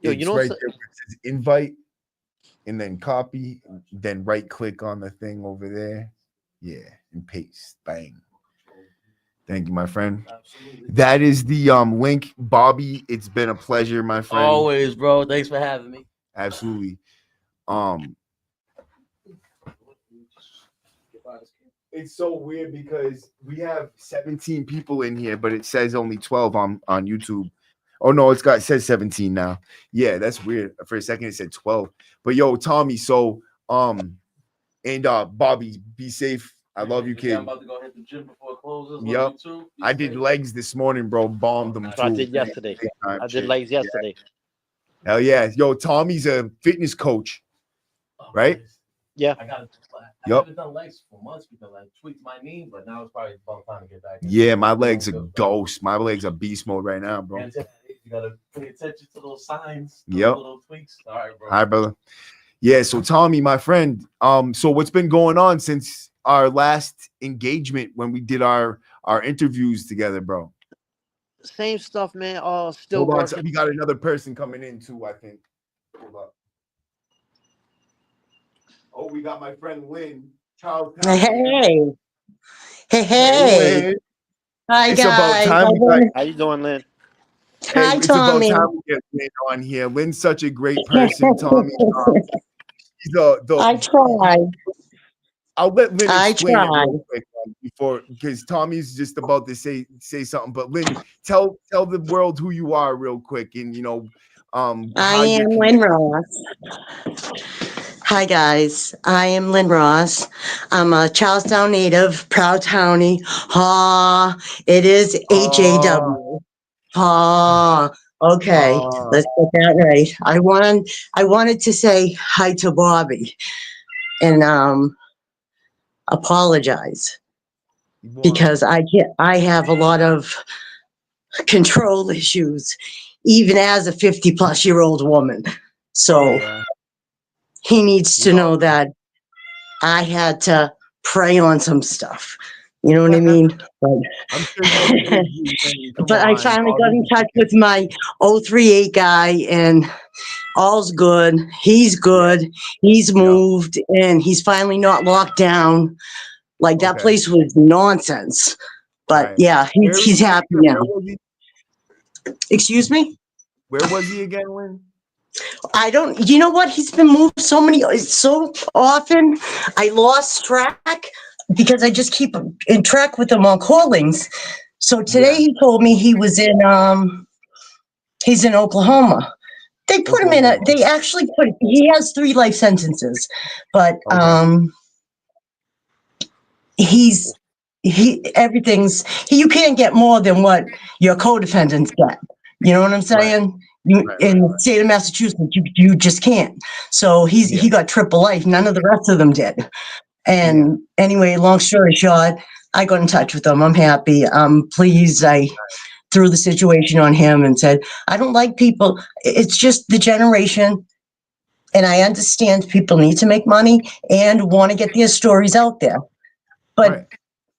Yo, it's right there where it says invite, and then copy, then right click on the thing over there. Yeah, and paste. Bang. Thank you, my friend. Absolutely. That is the link, Bobby. It's been a pleasure, my friend. Always, bro. Thanks for having me. Absolutely. It's so weird because we have 17 people in here, but it says only 12 on YouTube. Oh no, it says 17 now. Yeah, that's weird. For a second, it said 12. But yo, Tommy, so and Bobby, be safe I love you, kid. I'm about to go hit the gym before it closes. Yep. I did legs this morning, bro. Bombed them too. I did yesterday. I did legs yesterday. Yeah. Hell yeah. Yo, Tommy's a fitness coach. Right? Yeah. I haven't done legs for months because I tweaked my knee, but now it's probably about time to get back. Yeah, my legs are ghost. My legs are beast mode right now, bro. You gotta pay attention to those signs, little tweaks. All right, bro. All right, brother. Yeah, so Tommy, my friend, so what's been going on since our last engagement when we did our interviews together, bro? Same stuff, man. Still Hold on, working. we got another person coming in too, I think. Hold up. Oh, we got my friend Lynn. Hey. Lynn. Hi, it's guys. About time How you doing, Lynn? Hi, it's Tommy. about time we get Lynn on here. Lynn's such a great person, Tommy. I try. I'll let Lynn explain it try. real quick before, because Tommy's just about to say something. But Lynn, tell the world who you are real quick, and I am Lynn Ross. Hi, guys. I am Lynn Ross. I'm a Charlestown native, proud townie. It is HAW. Okay, let's get that right. I wanted to say hi to Bobby and apologize because I have a lot of control issues, even as a 50-plus-year-old woman. So he needs to know that I had to pray on some stuff. You know what I mean? But I finally got in touch with my 038 guy, and all's good. He's good. He's moved, and he's finally not locked down. Like, that place was nonsense. But, yeah, he's happy now. Excuse me? Where was he again, Lynn? You know what? He's been moved so often. I lost track because I just keep in track with him on callings. So today he told me he's in Oklahoma. They put him in he has 3 life sentences, but you can't get more than what your co-defendants get. You know what I'm saying? In the state of Massachusetts, you just can't. So he got triple life. None of the rest of them did. And anyway, long story short, I got in touch with him. I'm happy. Please, I threw the situation on him and said, I don't like people. It's just the generation. And I understand people need to make money and want to get their stories out there. But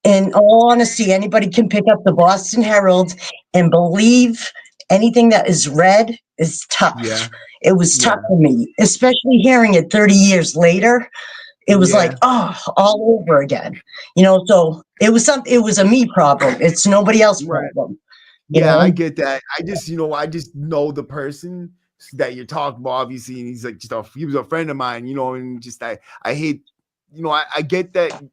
in all honesty, anybody can pick up the Boston Herald and believe anything that is read is tough. It was tough for me, especially hearing it 30 years later. It was like, all over again. So it was a me problem. It's nobody else's problem. You know? I get that. I just know the person that you're talking about, obviously, and he's like he was a friend of mine, and just I hate, I get that,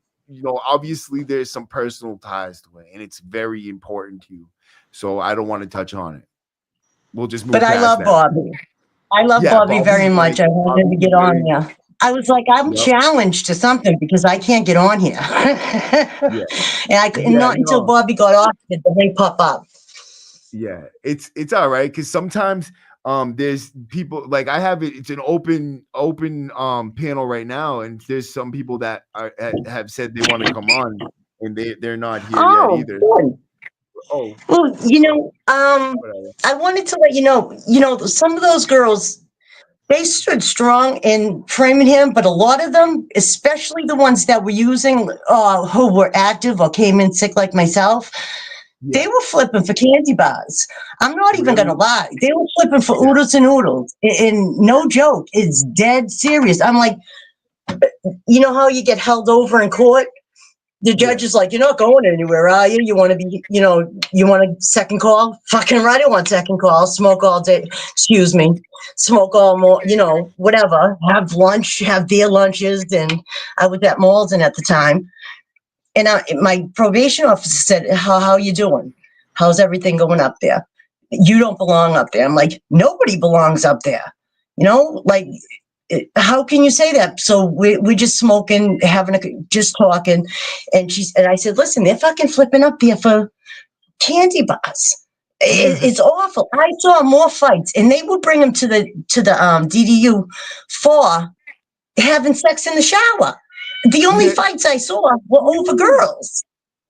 obviously there's some personal ties to it, and it's very important to you. So I don't want to touch on it. We'll just move past I love that. Bobby. I love Bobby very much. I wanted to get on there. I was like, I'm challenged to something because I can't get on here. And not until Bobby got off did the ring pop up. Yeah, it's all right, because sometimes there's people like I have it's an open panel right now, and there's some people that have said they want to come on, and they're not here yet either. Good. Well, I wanted to let you know, some of those girls, they stood strong in framing him, but a lot of them, especially the ones that were using, who were active or came in sick like myself, they were flipping for candy bars. I'm not even going to lie. They were flipping for oodles and oodles. And no joke, it's dead serious. I'm like, you know how you get held over in court? The judge is like, you're not going anywhere, are you? You want to be, you want a second call? Fucking right, I want second call. Smoke all day. Excuse me. Smoke all more, whatever. Have lunch, have beer lunches. And I was at Malden at the time. And my probation officer said, how you doing? How's everything going up there? You don't belong up there. I'm like, nobody belongs up there. how can you say that? So we're just smoking, just talking. And I said, listen, they're fucking flipping up there for candy bars. It's awful. I saw more fights, and they would bring them to the DDU for having sex in the shower. The only fights I saw were over girls.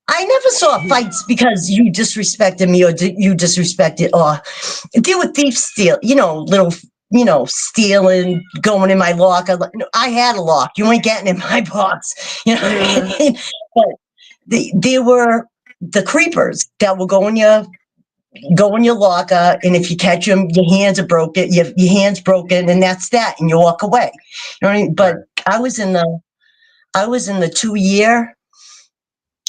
I never saw fights because you disrespected me or you disrespected, or they were thief steal, stealing, going in my locker. I had a lock. You ain't getting in my box. You know what I mean? But they were the creepers that will go in your locker, and if you catch them, your hands are broken. Your hands broken, and that's that, and you walk away. You know what I mean? But I was in the 2 year,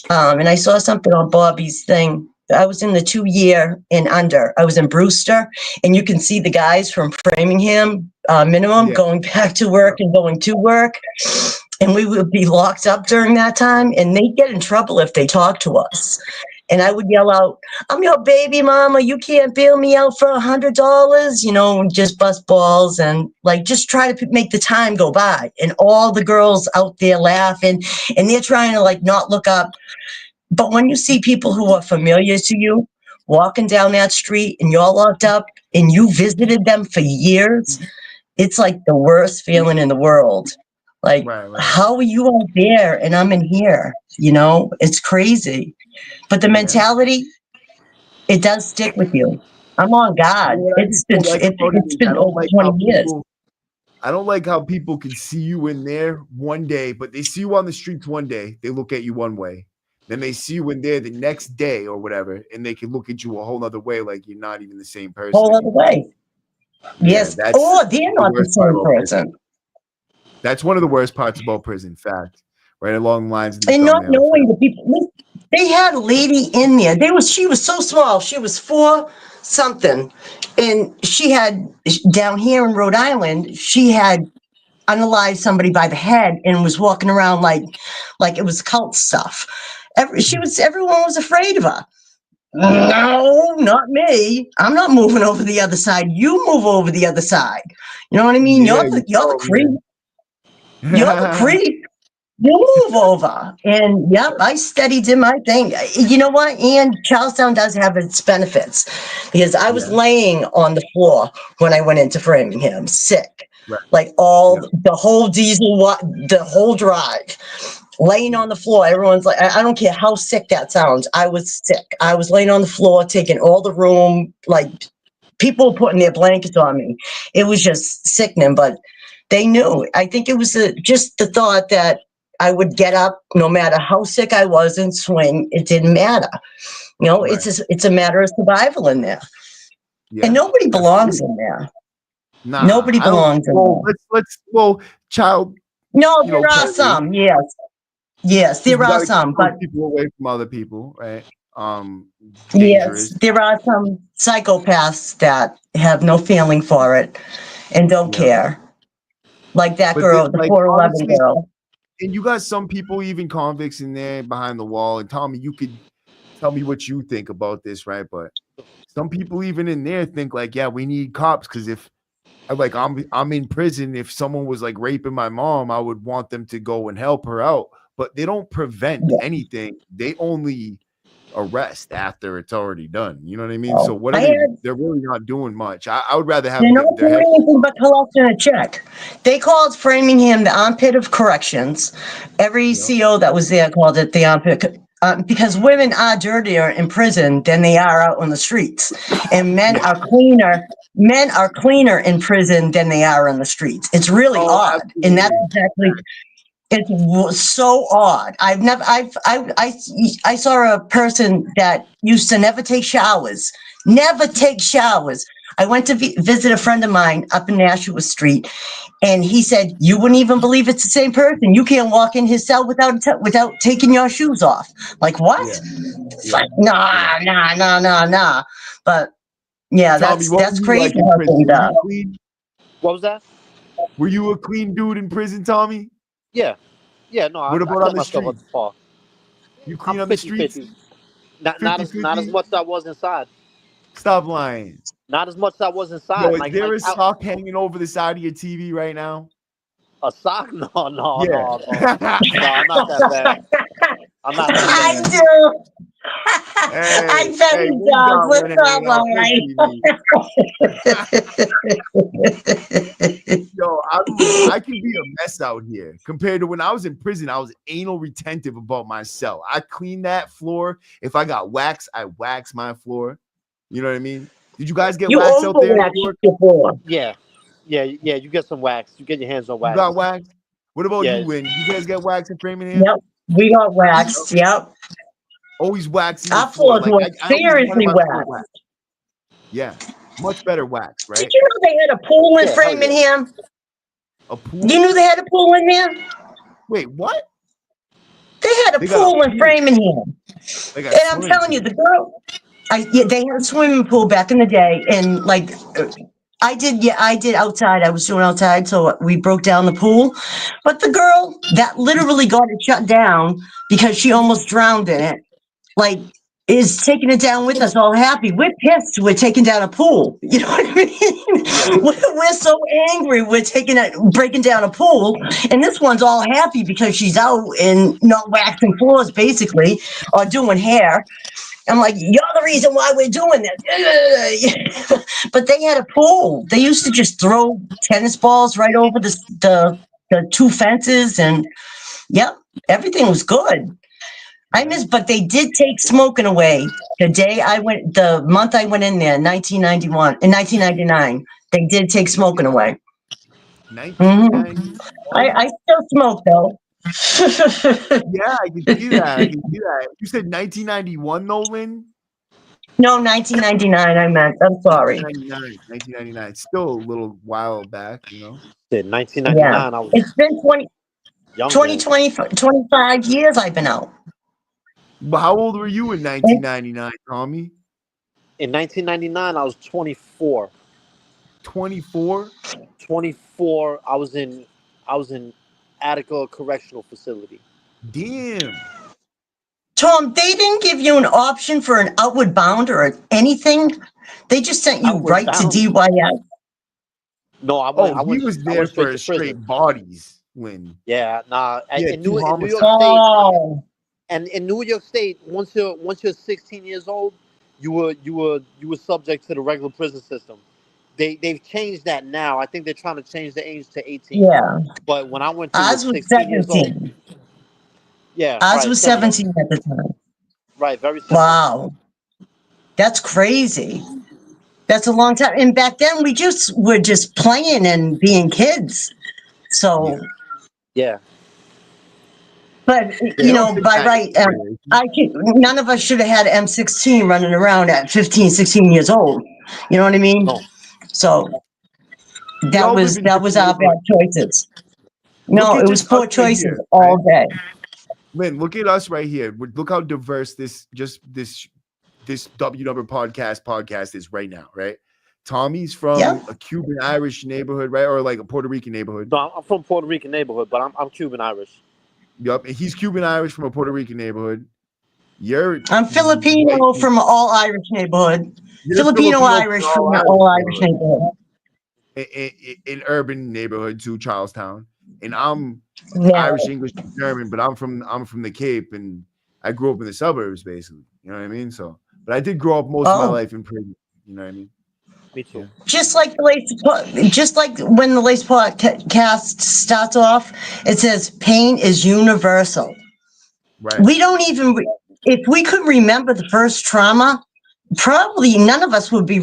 and I saw something on Bobby's thing. I was in the 2 year and under. I was in Brewster, and you can see the guys from Framingham minimum going back to work and going to work. And we would be locked up during that time, and they'd get in trouble if they talked to us. And I would yell out, I'm your baby mama. You can't bail me out for $100, just bust balls and just try to make the time go by. And all the girls out there laughing, and they're trying to not look up. But when you see people who are familiar to you walking down that street and you're locked up and you visited them for years, it's like the worst feeling in the world. How are you out there and I'm in here? It's crazy. But the mentality, it does stick with you. I'm on God. It's been over 20 years. I don't like how people can see you in there one day, but they see you on the streets one day, they look at you one way. Then they see you in there the next day or whatever, and they can look at you a whole other way, like you're not even the same person. Whole other way. Yes. They're not the same person. That's one of the worst parts about prison, fact. Right along the lines. And not knowing the people. They had a lady in there. She was so small. She was 4 something. And she had, down here in Rhode Island, she had unalived somebody by the head and was walking around like it was cult stuff. Everyone was afraid of her. No, not me. I'm not moving over the other side. You move over the other side. You know what I mean? You're the creep. You're the creep. You move over. And I steady did my thing. You know what? And Charlestown does have its benefits, because I was laying on the floor when I went into Framingham, sick. Right. The whole the whole drive, laying on the floor. Everyone's like, I don't care how sick that sounds. I was sick. I was laying on the floor, taking all the room, people putting their blankets on me. It was just sickening, but they knew. I think it was just the thought that I would get up no matter how sick I was and swing. It didn't matter. It's a matter of survival in there. Yeah, and nobody belongs in there. Nah, nobody belongs in there. Child. No, there are some. Yes, there are some, but people away from other people, right? Yes, there are some psychopaths that have no feeling for it and don't care. Like that girl, the 411 girl. And you got some people, even convicts in there behind the wall. And Tommy, you could tell me what you think about this, right? But some people even in there think we need cops, because if I'm in prison, if someone was raping my mom, I would want them to go and help her out. But they don't prevent anything. They only arrest after it's already done. You know what I mean? So what are they're really not doing much. I would rather have they're not doing anything but collecting a check. They called Framingham the armpit of corrections. Every CO that was there called it the armpit, because women are dirtier in prison than they are out on the streets, and men are cleaner. Men are cleaner in prison than they are on the streets. It's really odd, and that's exactly. It's so odd. I saw a person that used to never take showers. I went to visit a friend of mine up in Nashua Street, and he said, "You wouldn't even believe it's the same person. You can't walk in his cell without taking your shoes off." Like, what? Nah. But yeah, that's crazy. What was that? Were you a clean dude in prison, Tommy? Yeah, no. What about on the street? You clean on the 50, streets? 50. Not as much as I was inside. Stop lying. Not as much as I was inside. Yo, is there a sock hanging over the side of your TV right now? A sock? No. Yeah. No, I'm not that bad. I'm not that I bad. do. Hey, I bet hey, he we does. got Let's one not hanging out lie. TV. Yo, I can be a mess out here compared to when I was in prison. I was anal retentive about my cell. I clean that floor. If I got wax, I wax my floor. You know what I mean? Did you guys get You wax out there in New overwaxed York? before. Yeah. You get some wax. You get your hands on You wax. got wax? What about Yeah. you, Lynn? You guys get wax in Framingham? Yep, we got waxed. Yep. Always waxing your Our floor. floors Like were I always wanted seriously my floor waxed. waxed. Yeah, much better wax, Did right? you know they had a pool in Yeah, hell yeah. Framingham? A pool? You knew they had a pool in there? Wait, what? They had a They got a pool in pool. Framingham. They got And a I'm swimming telling you, pool. the girl, they had a swimming pool back in the day. And like, I did outside. I was doing outside. So we broke down the pool. But the girl that literally got it shut down because she almost drowned in it, like, is taking it down with us, all happy. We're pissed. We're taking down a pool. You know what I mean? We're so angry. We're breaking down a pool, and this one's all happy because she's out and not waxing floors, basically, or doing hair. I'm like, you're the reason why we're doing this. But they had a pool. They used to just throw tennis balls right over the two fences, and yep, everything was good. But they did take smoking away the month I went in there, in 1999, they did take smoking away. 1990. I still smoke though. Yeah, I can see that. You said 1991, though, Lynn? No, 1999, I meant. I'm sorry. 1999. Still a little while back, you know? In 1999, I was It's been young. 25 years I've been out. But how old were you in 1999, Tommy? In 1999, I was 24. 24? 24. I was in Attica Correctional Facility. Damn. Tom, they didn't give you an option for an outward bound or anything. They just sent you Outward right bound? to DYS. No, He was there for straight bodies, Lynn. Yeah, nah. Yeah, In New York State, Oh, and in New York State, once you're 16 years old, you were subject to the regular prison system. They've changed that now. I think they're trying to change the age to 18. yeah. But when I went to Ours was 16 years old. 17. Yeah, Ours right, was 17 at the time. Right, very similar. Wow. That's crazy. That's a long time. And back then we were just playing and being kids. So yeah. But by right, none of us should have had M16 running around at 15, 16 years old. You know what I mean? No. So that was our bad choices. No, it was poor choices all day. Lynn, look at us right here. Look how diverse this W Number podcast is right now, right? Tommy's from a Cuban Irish neighborhood, right? Or like a Puerto Rican neighborhood. No, I'm from Puerto Rican neighborhood, but I'm Cuban Irish. Yup, and he's Cuban Irish from a Puerto Rican neighborhood. I'm Filipino from an all Irish neighborhood. Filipino Irish from an all Irish neighborhood. In urban neighborhood too, Charlestown. And I'm Yeah. Irish, English, German, but I'm from the Cape, and I grew up in the suburbs, basically. You know what I mean? So, but I did grow up most of my life in prison. You know what I mean? Me too. Yeah. Just like when the Lace podcast starts off, it says pain is universal. Right. We don't even, if we could remember the first trauma, probably none of us would be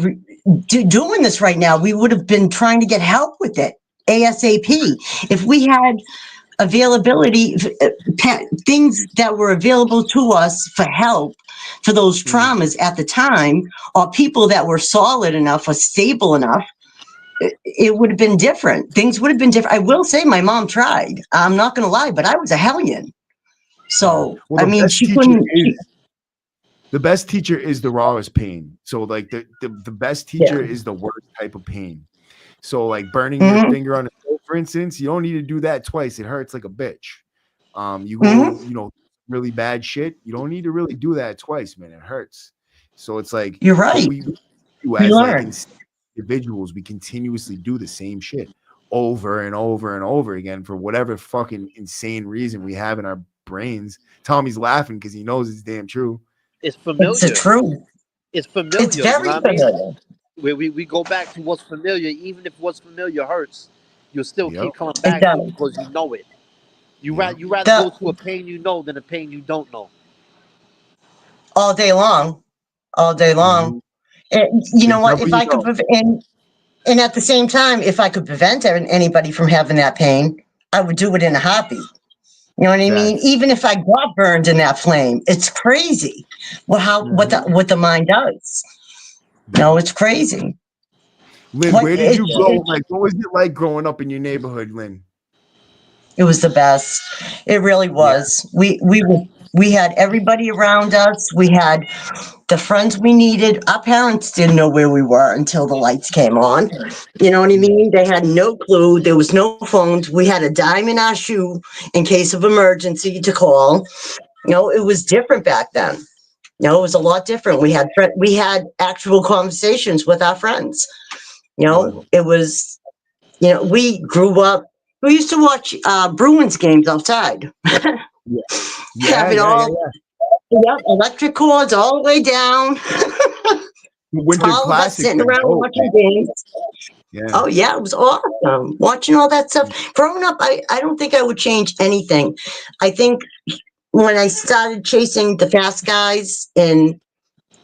doing this right now. We would have been trying to get help with it ASAP. If we had availability, things that were available to us for help for those traumas at the time, or people that were solid enough or stable enough, it would have been different. Things would have been different. I will say my mom tried. I'm not going to lie, but I was a hellion. So, I mean, she couldn't. The best teacher is the rawest pain. So, like, the best teacher is the worst type of pain. So, like, burning your finger on a stove, for instance, you don't need to do that twice. It hurts like a bitch. You go, really bad shit. You don't need to really do that twice, man. It hurts. So it's like, you're right. We as like individuals, we continuously do the same shit over and over and over again for whatever fucking insane reason we have in our brains. Tommy's laughing because he knows it's damn true. It's familiar. It's the truth. It's familiar. It's very familiar. We go back to what's familiar. Even if what's familiar hurts, you'll still keep coming back to it because you know it. You rather go to a pain you know than a pain you don't know. All day long. And you know what? If I could, and at the same time, if I could prevent anybody from having that pain, I would do it in a heartbeat. You know what I mean? Even if I got burned in that flame, it's crazy. Well, what the mind does. No, it's crazy. Lynn, where did you grow? Like, what was it like growing up in your neighborhood, Lynn? It was the best. It really was. Yeah. We had everybody around us. We had the friends we needed. Our parents didn't know where we were until the lights came on. You know what I mean? They had no clue. There was no phones. We had a dime in our shoe in case of emergency to call. You know, it was different back then. You know, it was a lot different. We had actual conversations with our friends. You know, it was, you know, we grew up. We used to watch Bruins games outside. Having electric cords all the way down. Winter all of us sitting around watching games. Yeah. Oh yeah, it was awesome. Watching all that stuff. Growing up, I don't think I would change anything. I think when I started chasing the fast guys and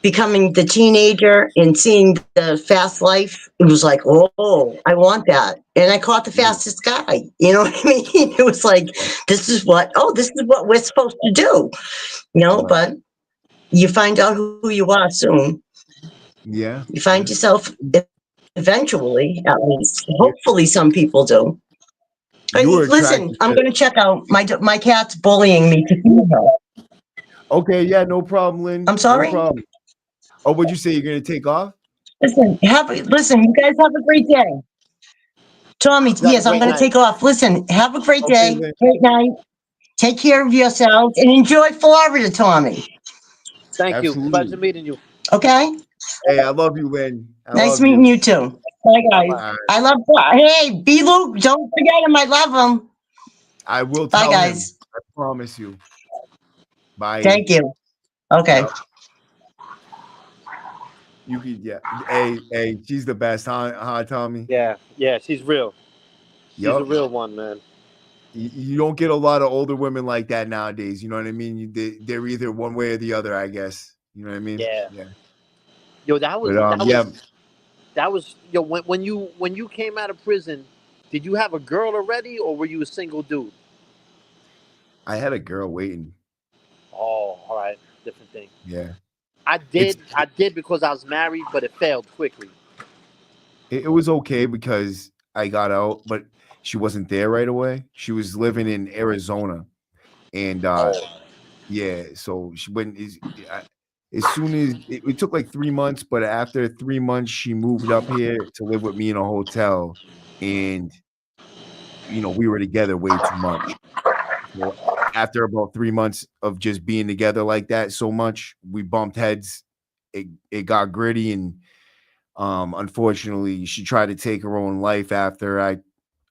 becoming the teenager and seeing the fast life, it was like, oh, I want that. And I caught the fastest guy. You know what I mean? It was like, this is what we're supposed to do. You know, but you find out who you are soon. Yeah. You find yourself eventually, at least. Hopefully some people do. Listen, I'm going to check out. My cat's bullying me to feed her. Okay, yeah, no problem, Lynn. I'm sorry? No problem. Oh, what'd you say? You're going to take off? Listen, you guys have a great day. Tommy, yes, I'm going to take off. Listen, have a great day. Lynn. Great night. Take care of yourselves and enjoy Florida, Tommy. Thank you. Pleasure meeting you. Okay? Hey, I love you, Lynn. Nice meeting you too. Bye, guys. Bye. I love. Hey, B. Luke, don't forget him. I love him. I will tell him. I promise you. Bye. Thank you. Okay. Yep. You could, yeah. Hey, she's the best, huh, Tommy? Yeah, she's real. She's a real one, man. You don't get a lot of older women like that nowadays. You know what I mean? They're either one way or the other, I guess. You know what I mean? Yeah. Yo, that was yo. When you came out of prison, did you have a girl already, or were you a single dude? I had a girl waiting. Oh, all right, different thing. Yeah. I did because I was married, but it failed quickly. It was okay because I got out, but she wasn't there right away. She was living in Arizona, and yeah, so she went. As soon as it took like 3 months, but after 3 months, she moved up here to live with me in a hotel, and you know we were together way too much. So after about 3 months of just being together like that so much, we bumped heads. It got gritty, and unfortunately, she tried to take her own life after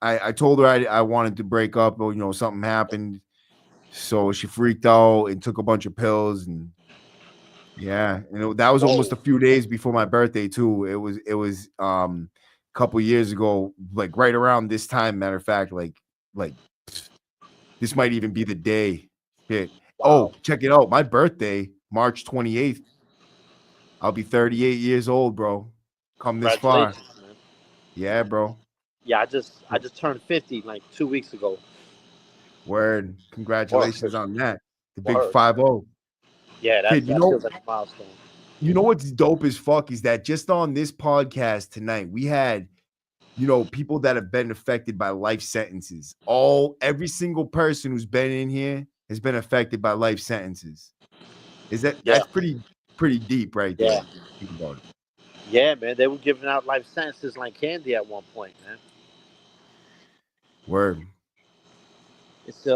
I told her I wanted to break up, or you know something happened, so she freaked out and took a bunch of pills, and yeah, and that was almost a few days before my birthday too. It was a couple years ago, like right around this time. Matter of fact, like this might even be the day. Shit. Wow. Oh, check it out. My birthday, March 28th. I'll be 38 years old, bro. Come this far. Man. Yeah, bro. Yeah, I just turned 50 like 2 weeks ago. Word. Congratulations on that. The big 5-0. Yeah, that feels like a milestone. You know what's dope as fuck is that just on this podcast tonight, we had, you know, people that have been affected by life sentences. Every single person who's been in here has been affected by life sentences. That's pretty deep right there. Think about it. Yeah, man. They were giving out life sentences like candy at one point, man. Word. It's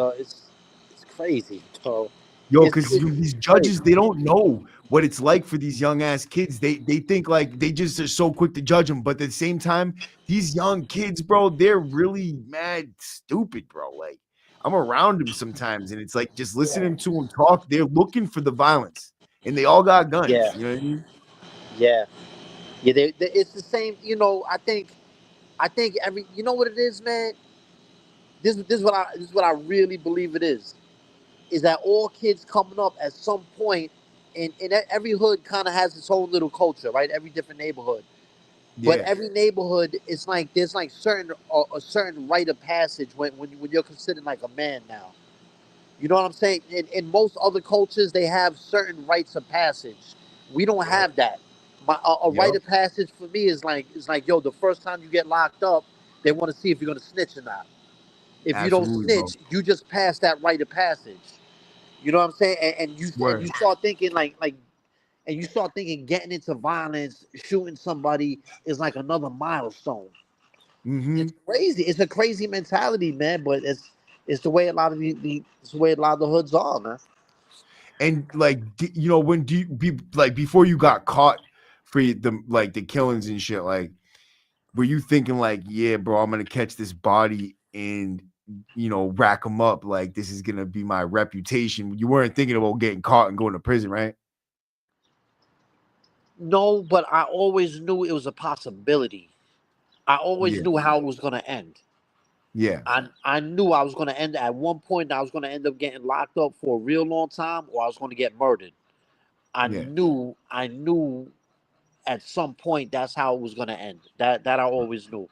crazy. So Yo, because these judges, they don't know what it's like for these young ass kids. They think like they just are so quick to judge them, but at the same time, these young kids, bro, they're really mad stupid, bro. Like I'm around them sometimes, and it's like just listening to them talk. They're looking for the violence, and they all got guns. Yeah. You know what I mean? Yeah. Yeah. It's the same. You know, I think every. You know what it is, man. This is what I really believe it is. Is that all kids coming up at some point, and every hood kind of has its own little culture, right? Every different neighborhood. But Yeah. every neighborhood is like there's like a certain rite of passage when you're considered like a man now. You know what I'm saying? In most other cultures, they have certain rites of passage. We don't have that. A rite of passage for me is like yo, the first time you get locked up, they want to see if you're gonna snitch or not. If you don't Absolutely, bro. snitch, you just pass that rite of passage. You know what I'm saying? And you start thinking and you start thinking getting into violence, shooting somebody is like another milestone. It's crazy. It's a crazy mentality, man. But it's the way a lot of it's the way a lot of the hoods are, man. And like you know, when do you be like before you got caught for the killings and shit, like were you thinking like, yeah, bro, I'm gonna catch this body and rack them up, like this is gonna be my reputation? You weren't thinking about getting caught and going to prison, right? No, but I always knew it was a possibility. I always knew how it was gonna end. Yeah. I knew I was gonna end at one point. I was gonna end up getting locked up for a real long time, or I was gonna get murdered. I knew at some point that's how it was gonna end. That I always knew.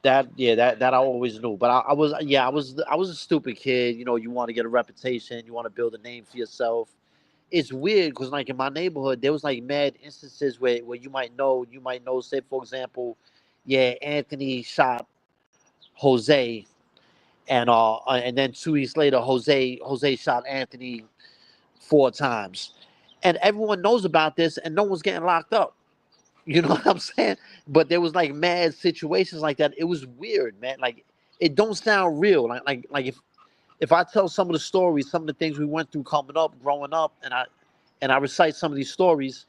That I always knew. But I was a stupid kid. You know, you want to get a reputation, you want to build a name for yourself. It's weird because like in my neighborhood, there was like mad instances where you might know, say for example, yeah, Anthony shot Jose, and then 2 weeks later, Jose shot Anthony 4 times, and everyone knows about this, and no one's getting locked up. You know what I'm saying? But there was like mad situations like that. It was weird, man. Like it don't sound real. Like if I tell some of the stories, some of the things we went through coming up, growing up, and I recite some of these stories,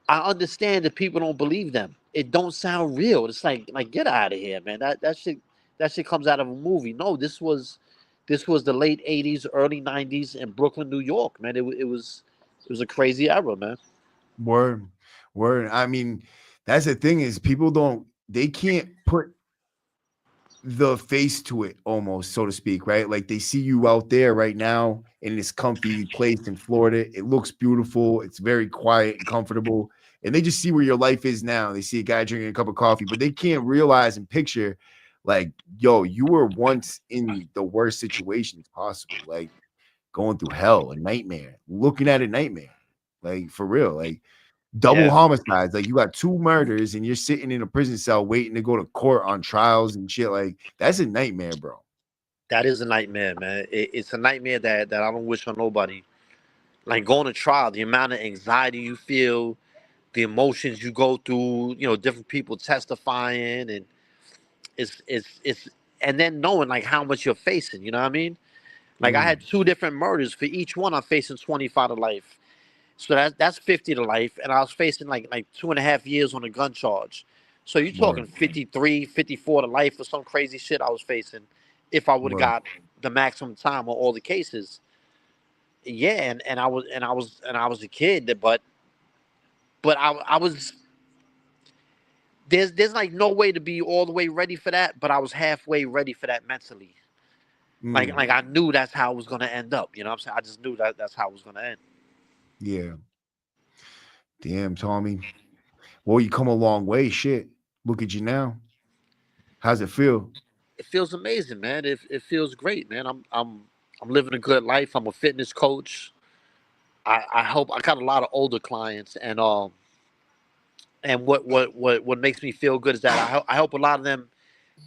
I understand that people don't believe them. It don't sound real. It's like get out of here, man. That shit comes out of a movie. No, this was the late '80s, early '90s in Brooklyn, New York, man. It was a crazy era, man. Word. I mean, that's the thing is they can't put the face to it almost, so to speak, right? Like they see you out there right now in this comfy place in Florida. It looks beautiful. It's very quiet and comfortable. And they just see where your life is now. They see a guy drinking a cup of coffee, but they can't realize and picture like, yo, you were once in the worst situations possible, like going through hell, a nightmare, looking at a nightmare, like for real, like double homicides. Like you got 2 murders and you're sitting in a prison cell waiting to go to court on trials and shit. Like that's a nightmare, bro. That is a nightmare, man. It's a nightmare that I don't wish on nobody. Like going to trial, the amount of anxiety you feel, the emotions you go through, different people testifying, and it's and then knowing like how much you're facing. You know what I mean? Like I had 2 different murders. For each one, I'm facing 25 to life. So that's 50 to life, and I was facing like 2.5 years on a gun charge. So you're talking 53, 54 to life for some crazy shit I was facing if I would have got the maximum time on all the cases. Yeah, and I was a kid, but I was there's like no way to be all the way ready for that, but I was halfway ready for that mentally. Like I knew that's how it was gonna end up. You know what I'm saying? I just knew that's how it was gonna end. Yeah. Damn, Tommy. Well, you come a long way. Shit. Look at you now. How's it feel? It feels amazing, man. It feels great, man. I'm living a good life. I'm a fitness coach. I hope I got a lot of older clients, and what makes me feel good is that I help a lot of them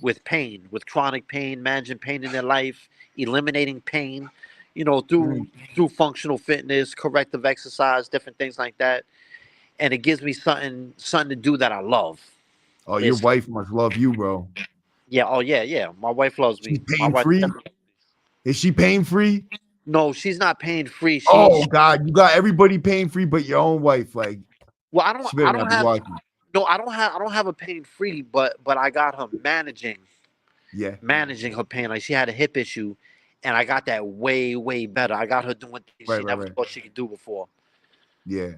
with pain, with chronic pain, managing pain in their life, eliminating pain, through functional fitness, corrective exercise, different things like that. And it gives me something to do that I love. Oh, your wife must love you, bro. Yeah. Oh, yeah. My wife loves me. She's pain free. Is she pain free? No, she's not paying free. Oh God, you got everybody paying free, but your own wife. Like, well, she better not be watching. No, I don't have a paying free, but I got her managing her pain. Like she had a hip issue, and I got that way better. I got her doing things she never thought she could do before. Yeah.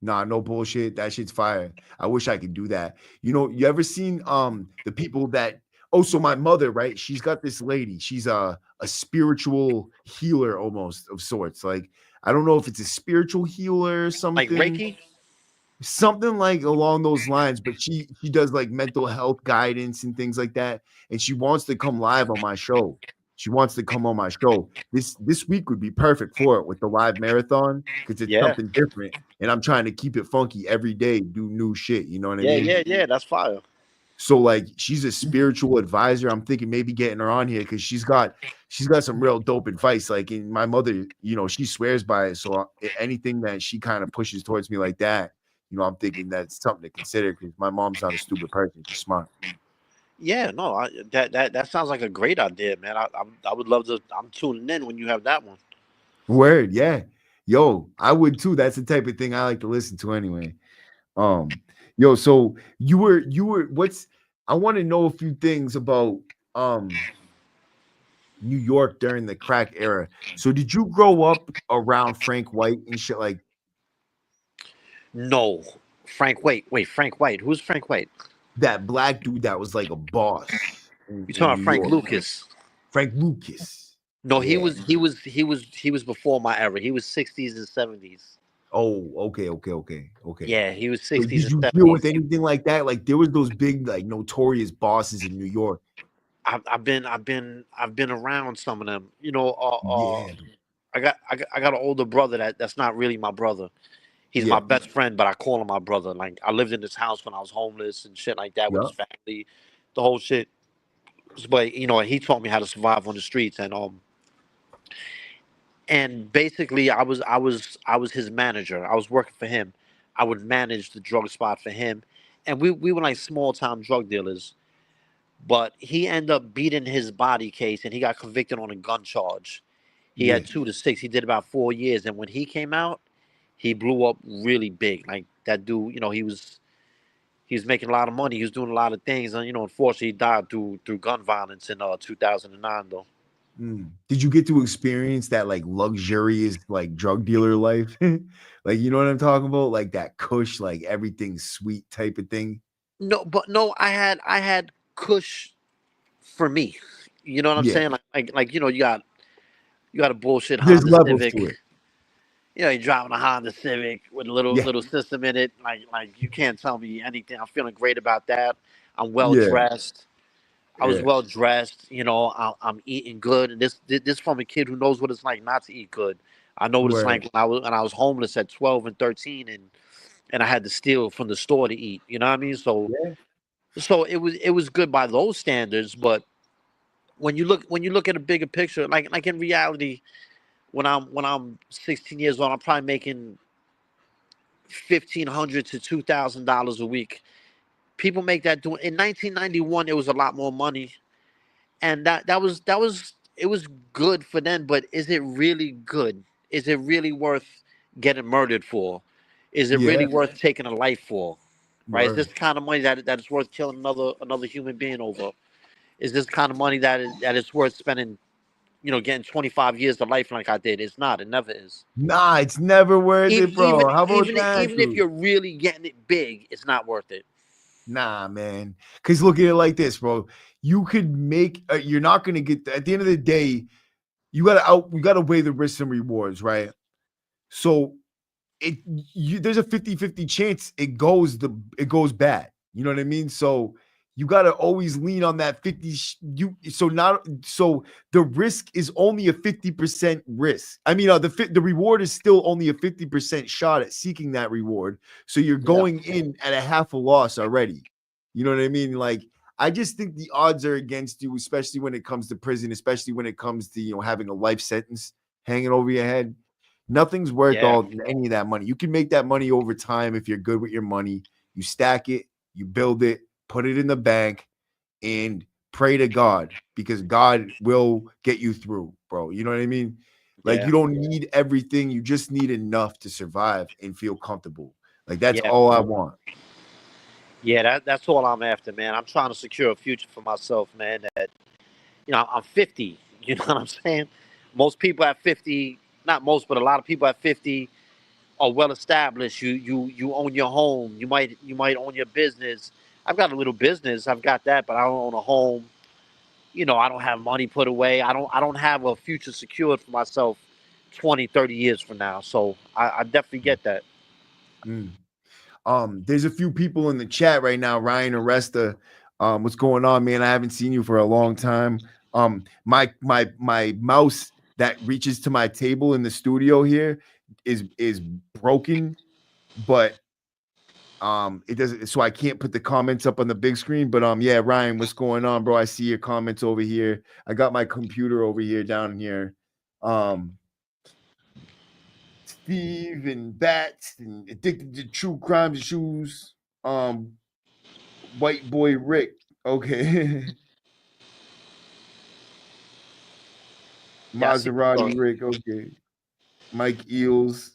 Nah, no bullshit. That shit's fire. I wish I could do that. You know, you ever seen the people that so my mother, right? She's got this lady. She's a spiritual healer almost of sorts. Like, I don't know if it's a spiritual healer or something. Like Reiki? Something like along those lines, but she does like mental health guidance and things like that. And she wants to come live on my show. She wants to come on my show. This week would be perfect for it with the live marathon because it's something different. And I'm trying to keep it funky every day, do new shit. You know what I mean? Yeah. That's fire. So like she's a spiritual advisor. I'm thinking maybe getting her on here because she's got some real dope advice. Like in my mother, you know, she swears by it. So anything that she kind of pushes towards me like that, you know, I'm thinking that's something to consider because my mom's not a stupid person. She's smart. Yeah, no, that sounds like a great idea, man. I would love to. I'm tuning in when you have that one. Word, yeah, yo, I would too. That's the type of thing I like to listen to anyway. Yo, so you were I want to know a few things about New York during the crack era. So did you grow up around Frank White and shit like? No, Frank White. Wait, Frank White. Who's Frank White? That black dude that was like a boss. You talking about Frank Lucas? Frank Lucas. No, he was before my era. He was 60s and 70s. Oh, okay. Yeah, he was 60s. So did you deal with anything like that? Like there was those big, like notorious bosses in New York. I've been around some of them. You know, I got an older brother that's not really my brother. He's my best friend, but I call him my brother. Like I lived in this house when I was homeless and shit like that with his family, the whole shit. But you know, he taught me how to survive on the streets, and basically I was his manager. I was working for him. I would manage the drug spot for him, and we were like small time drug dealers. But he ended up beating his body case, and he got convicted on a gun charge. He had 2 to 6. He did about 4 years, and when he came out, he blew up really big. Like that dude, you know, he was making a lot of money. He was doing a lot of things, and you know, unfortunately, he died through gun violence in 2009, though. Did you get to experience that like luxurious like drug dealer life? Like, you know what I'm talking about? Like that kush, like everything's sweet type of thing. No, I had kush for me. You know what I'm saying? Like you know, you got a bullshit Honda Civic. To it. You know, you're driving a Honda Civic with a little system in it. Like you can't tell me anything. I'm feeling great about that. I'm well dressed. I was well dressed. You know, I'm eating good. And this from a kid who knows what it's like not to eat good. I know what it's like when I was homeless at 12 and 13, and I had to steal from the store to eat. You know what I mean? So it was good by those standards. But when you look at a bigger picture, like in reality. When I'm 16 years old, I'm probably making $1,500 to $2,000 a week. People make that doing in 1991. It was a lot more money, and that was it was good for them. But is it really good? Is it really worth getting murdered for? Is it really worth taking a life for? Right? Is this kind of money that is worth killing another human being over? Is this kind of money that is worth spending? You know, getting 25 years of life like I did. It's not. It never is. Nah, it's never worth it, bro. How about that? Even if you're really getting it big, it's not worth it. Nah, man. Because look at it like this, bro. You could make. You're not gonna get. At the end of the day, you gotta weigh the risks and rewards, right? So there's a 50-50 chance it goes bad. You know what I mean? So you got to always lean on that 50. So the risk is only a 50% risk. I mean, the reward is still only a 50% shot at seeking that reward. So you're going in at a half a loss already. You know what I mean? Like, I just think the odds are against you, especially when it comes to prison, especially when it comes to, you know, having a life sentence hanging over your head. Nothing's worth any of that money. You can make that money over time if you're good with your money. You stack it, you build it, put it in the bank, and pray to God, because God will get you through, bro. You know what I mean? Like you don't need everything. You just need enough to survive and feel comfortable. Like that's all I want. Yeah, that's all I'm after, man. I'm trying to secure a future for myself, man. That, you know, I'm 50. You know what I'm saying? Most people at 50, not most, but a lot of people at 50 are well established. You own your home. You might own your business. I've got a little business. I've got that, but I don't own a home. You know, I don't have money put away. I don't have a future secured for myself 20, 30 years from now. So I definitely get that. There's a few people in the chat right now. Ryan Aresta, what's going on, man? I haven't seen you for a long time. My mouse that reaches to my table in the studio here is broken, but it doesn't, so I can't put the comments up on the big screen. But yeah, Ryan, what's going on, bro? I see your comments over here. I got my computer over here down here. Steve and Bats and Addicted to True Crime Shoes. White Boy Rick. Okay. Maserati Rick. Okay. Mike Eels.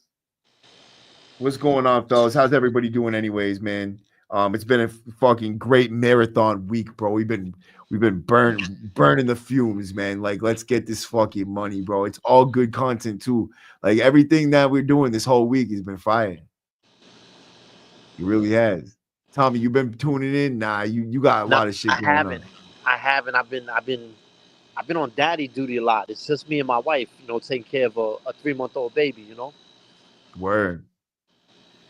What's going on, fellas? How's everybody doing anyways, man? It's been a fucking great marathon week, bro. We've been burning the fumes, man. Like, let's get this fucking money, bro. It's all good content too. Like everything that we're doing this whole week has been fire. It really has. Tommy, you been tuning in? Nah, you got a lot of shit going on. I haven't. I've been on daddy duty a lot. It's just me and my wife, you know, taking care of a 3-month-old baby, you know. Word.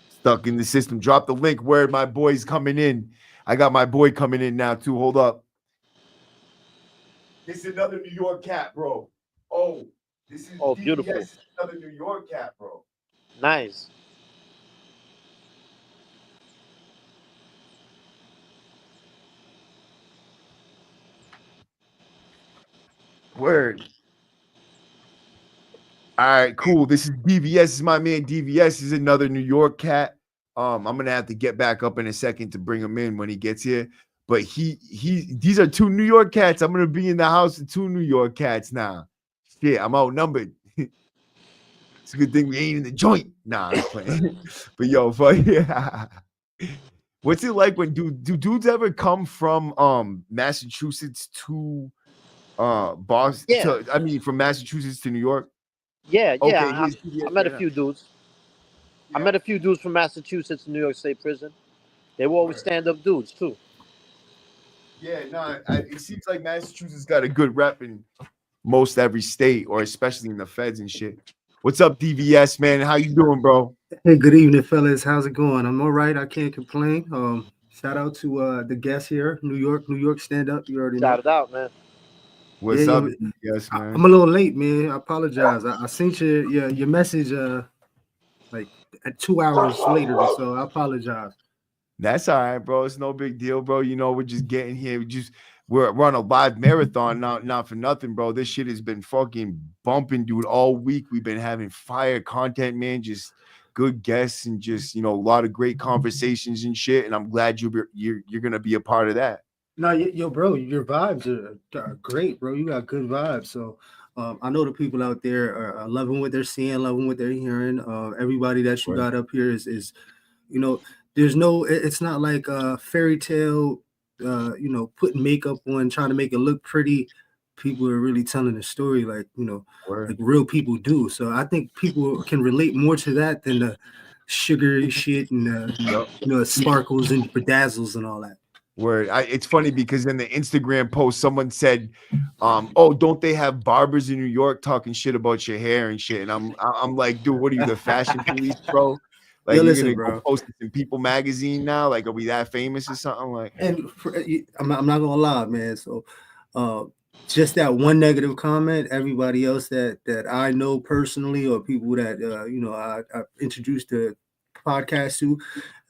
Stuck in the system. Drop the link. Word, my boy's coming in. I got my boy coming in now too. Hold up. This is another New York cat, bro. Oh, this is beautiful. This is another New York cat, bro. Nice. Word. All right, cool. This is DVS. This is my man DVS. This is another New York cat. I'm gonna have to get back up in a second to bring him in when he gets here. But these are 2 New York cats. I'm gonna be in the house with 2 New York cats now. Shit, I'm outnumbered. It's a good thing we ain't in the joint. Nah, I'm playing. But yo, fuck yeah. What's it like when do dudes ever come from Massachusetts to Boston? Yeah. From Massachusetts to New York? Yeah, okay, yeah. I met a few dudes. Yeah. I met a few dudes from Massachusetts, New York State Prison. They were always stand-up dudes too. Yeah, no, it seems like Massachusetts got a good rep in most every state, or especially in the feds and shit. What's up, DVS, man? How you doing, bro? Hey, good evening, fellas. How's it going? I'm all right. I can't complain. Shout out to the guests here, New York stand up. You already know. Shout it out, man. What's up, DVS, man? I'm a little late, man. I apologize. I sent your message like at 2 hours later, so I apologize. That's all right, bro. It's no big deal, bro. You know, we're just getting here. We're on a live marathon, not for nothing, bro. This shit has been fucking bumping, dude, all week. We've been having fire content, man. Just good guests and just, you know, a lot of great conversations and shit. And I'm glad you're gonna be a part of that. No, yo, bro, your vibes are great, bro. You got good vibes. So I know the people out there are loving what they're seeing, loving what they're hearing. Everybody that you got up here is, you know, it's not like a fairy tale, you know, putting makeup on, trying to make it look pretty. People are really telling the story like, you know, like real people do. So I think people can relate more to that than the sugary shit and, you know, sparkles and bedazzles and all that. Word. It's funny because in the Instagram post, someone said, "Oh, don't they have barbers in New York talking shit about your hair and shit?" And I'm like, dude, what are you, the fashion police, bro? Like, you're gonna go post it in People magazine now? Like, are we that famous or something? Like, and I'm not gonna lie, man. So, just that one negative comment, everybody else that I know personally, or people that you know, I introduced the podcast to,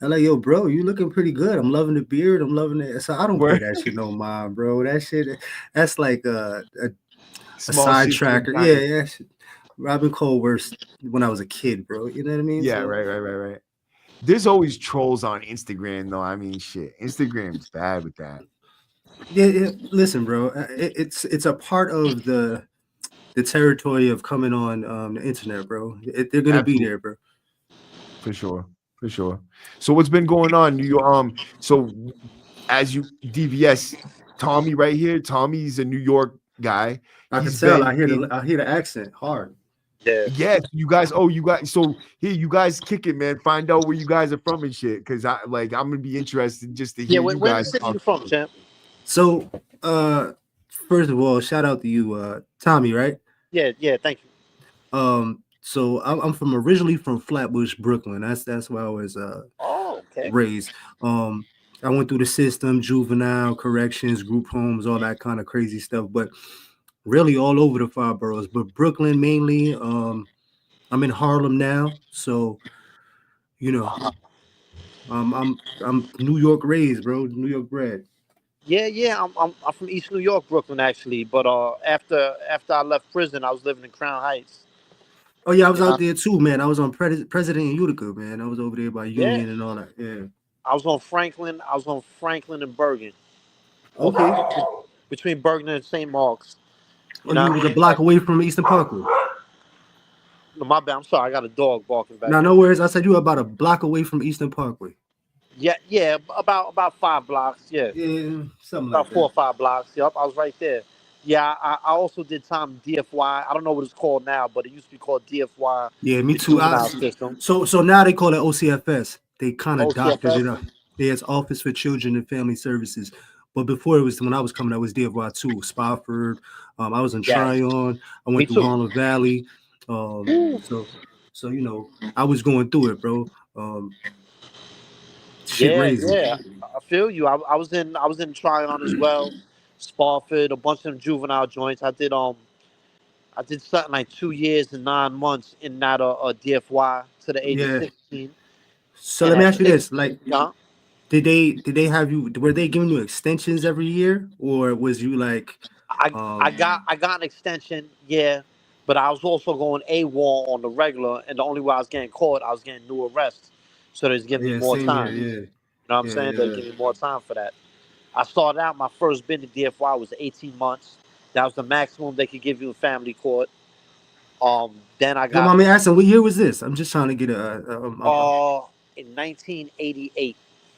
I'm like, yo, bro, you looking pretty good. I'm loving the beard. I'm loving it. So I don't pay that shit no mind, bro. That shit, that's like a sidetracker. Yeah. Robin Cole worst when I was a kid, bro. You know what I mean? Yeah, so, right. There's always trolls on Instagram, though. I mean, shit, Instagram's bad with that. Yeah. Listen, bro, it's a part of the the territory of coming on the internet, bro. They're gonna be there, bro. For sure. So what's been going on? So as you DVS, Tommy right here. Tommy's a New York guy. I can tell. I hear the accent hard. Yeah. Yes, you guys. Oh, you guys. So here, you guys kick it, man. Find out where you guys are from and shit. Cause I'm gonna be interested just to hear you where guys. Where you from, champ? So, first of all, shout out to you, Tommy, right? Yeah. Thank you. So I'm originally from Flatbush, Brooklyn. That's where I was raised. I went through the system, juvenile, corrections, group homes, all that kind of crazy stuff. But really all over the 5 boroughs, but Brooklyn mainly. I'm in Harlem now, so you know, I'm New York raised, bro, New York bred. Yeah. I'm from East New York, Brooklyn, actually. But after I left prison, I was living in Crown Heights. Oh yeah, I was out there too, man. I was on President in Utica, man. I was over there by Union and all that. Yeah. I was on Franklin and Bergen. Okay. Between Bergen and St. Mark's. You was a block away from Eastern Parkway. No, my bad. I'm sorry. I got a dog barking back. No worries. I said you were about a block away from Eastern Parkway. Yeah. About 5 blocks. Yeah. Yeah, something about like 4 or 5 blocks. Yep, I was right there. Yeah, I also did time DFY. I don't know what it's called now, but it used to be called DFY. Yeah, me too. So now they call it OCFS. They kind of doctored it up. Yeah, it's Office for Children and Family Services. But before, it was when I was coming, I was DFY too. Spofford. I was in Tryon. I went through Harlem Valley. So I was going through it, bro. Crazy. Yeah. I feel you. I was in Tryon as well. Spofford, a bunch of them juvenile joints. I did something like 2 years and 9 months in that DFY to the age of 16. So let me ask you this: like, did they have you? Were they giving you extensions every year, or was you like? I got an extension, yeah, but I was also going AWOL on the regular, and the only way I was getting caught, I was getting new arrests, so they was giving me more time. You know what I'm saying? They give me more time for that. I started out, my first bid in DFY was 18 months. That was the maximum they could give you in family court. Then I got. Let me ask you, what year was this? I'm just trying to get in 1988.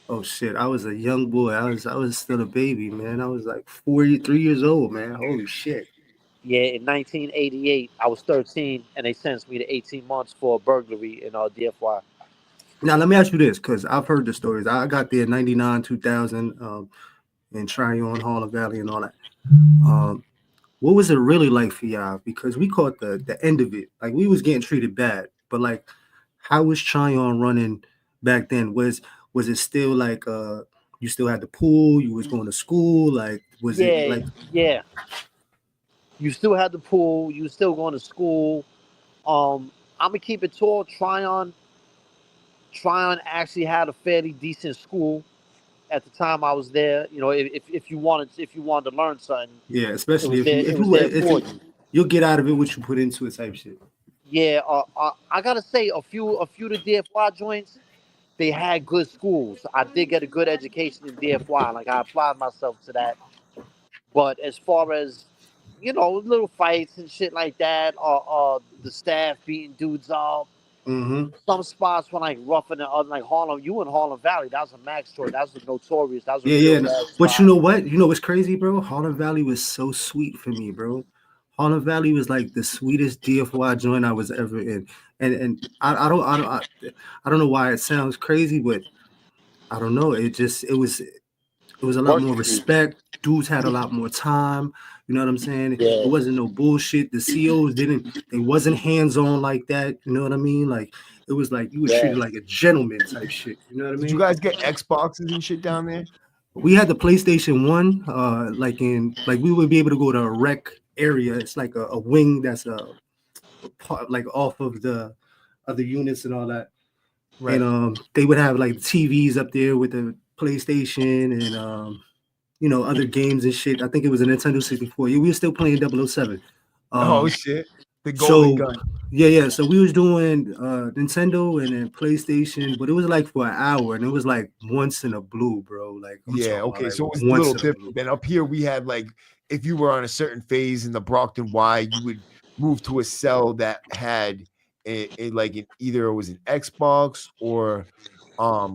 Oh shit! I was a young boy. I was still a baby, man. I was like 43 years old, man. Holy shit! Yeah, in 1988, I was 13, and they sentenced me to 18 months for burglary in DFY. Now let me ask you this, because I've heard the stories. I got there in 99, 2000. In Tryon, Harlem Valley, and all that. What was it really like for y'all? Because we caught the end of it. Like, we was getting treated bad, but like, how was Tryon running back then? Was it still like you still had the pool? You was going to school? Like, was it like? Yeah. You still had the pool. You was still going to school. I'm gonna keep it tall. Tryon actually had a fairly decent school. At the time I was there, if you wanted to learn something, especially if you'll get out of it what you put into it type shit. Yeah, I gotta say a few of the DFY joints, they had good schools. I did get a good education in DFY, like I applied myself to that. But as far as little fights and shit like that, the staff beating dudes up. Mm-hmm. Some spots were like rougher than other, like Harlem. You in Harlem Valley, that was a max story. That was a notorious. That was a But you know what? You know what's crazy, bro? Harlem Valley was so sweet for me, bro. Harlem Valley was like the sweetest DFY joint I was ever in, and I don't know why it sounds crazy, but I don't know. It was a lot more respect. Dudes had a lot more time. You know what I'm saying? Yeah. It wasn't no bullshit. The COs they wasn't hands-on like that. You know what I mean? Like, it was like you were treated like a gentleman type shit. You know what I mean? Did you guys get Xboxes and shit down there? We had the PlayStation 1, like we would be able to go to a rec area. It's like a wing that's a part, like off of the other units and all that. Right. And they would have like TVs up there with the PlayStation and other games and shit. I think it was a Nintendo 64. We were still playing 007. Oh shit. The golden gun. Yeah. So we was doing Nintendo and then PlayStation, but it was like for an hour, and it was like once in a blue, bro. Like, okay. Like, so it was a little different. And up here we had like, if you were on a certain phase in the Brockton Y, you would moved to a cell that had either it was an Xbox or I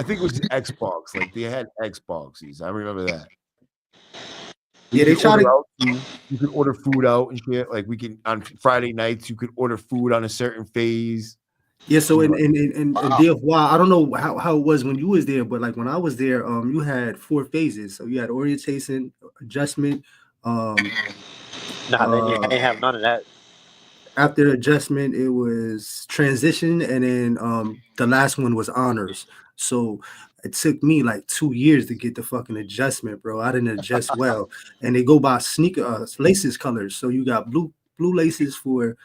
think it was an Xbox. Like they had Xboxes. I remember that. Yeah, they try to. You could order food out and shit. Like we can on Friday nights, you could order food on a certain phase. Yeah, so in DFY, I don't know how it was when you was there, but like when I was there, you had 4 phases. So you had orientation, adjustment. Nah, they didn't have none of that. After adjustment, it was transition, and then the last one was honors. So it took me like 2 years to get the fucking adjustment, bro. I didn't adjust well, and they go by sneaker laces colors. So you got blue laces for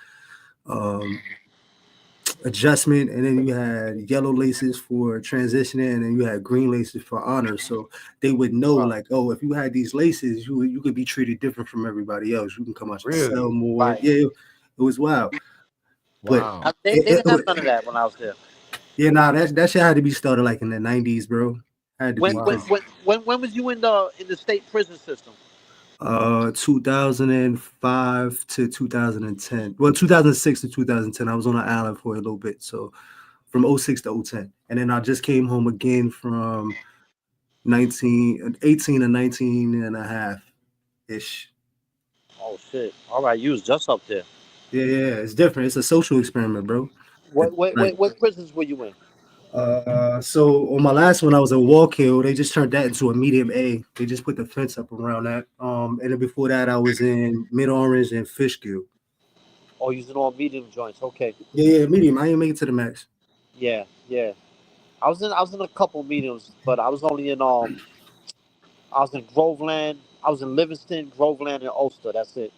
adjustment, and then you had yellow laces for transitioning, and then you had green laces for honors. So they would know, like, oh, if you had these laces, you could be treated different from everybody else. You can come out your cell more. Right. Yeah, it was wild. Wow. But they didn't have none of that when I was there. Yeah, nah, that shit had to be started like in the 90s, bro. When was you in the state prison system? 2005 to 2010. Well, 2006 to 2010. I was on an island for a little bit. So from 06 to 010. And then I just came home again from 18 to 19 and a half ish. Oh shit. All right, you was just up there. Yeah, it's different. It's a social experiment, bro. What prisons were you in? So on my last one, I was in Wallkill. They just turned that into a medium A. They just put the fence up around that. And then before that, I was in Mid Orange and Fishkill. Oh, using all medium joints. Okay. Yeah, medium. I didn't make it to the max. Yeah. I was in a couple mediums, but I was only in I was in Groveland. I was in Livingston, Groveland, and Ulster. That's it.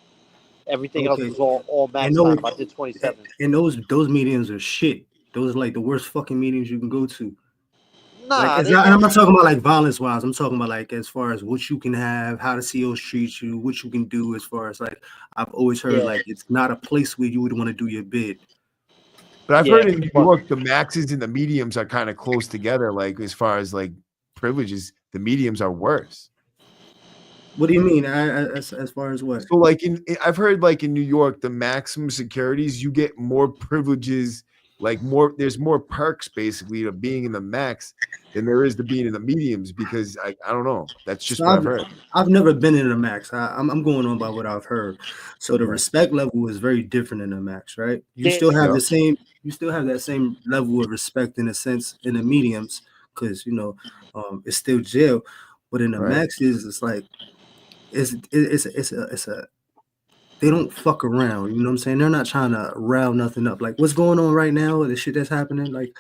Everything else was all max time. I did 27. And those mediums are shit. Those are like the worst fucking meetings you can go to. Nah, and I'm not talking about like violence wise. I'm talking about like as far as what you can have, how the COs treat you, what you can do. As far as like I've always heard, like it's not a place where you would want to do your bid. But I've heard in New York the maxes and the mediums are kind of close together. Like as far as like privileges, the mediums are worse. What do you mean? As far as what? So like I've heard like in New York, the maximum securities, you get more privileges, like there's more perks basically to being in the max than there is to being in the mediums, because I don't know. That's just what I've heard. I've never been in the max. I'm going on by what I've heard. So the respect level is very different in the max, right? You still have the same. You still have that same level of respect in a sense in the mediums, because it's still jail, but in the maxes, it's like. It's a they don't fuck around, you know what I'm saying? They're not trying to rile nothing up. Like what's going on right now, the shit that's happening, like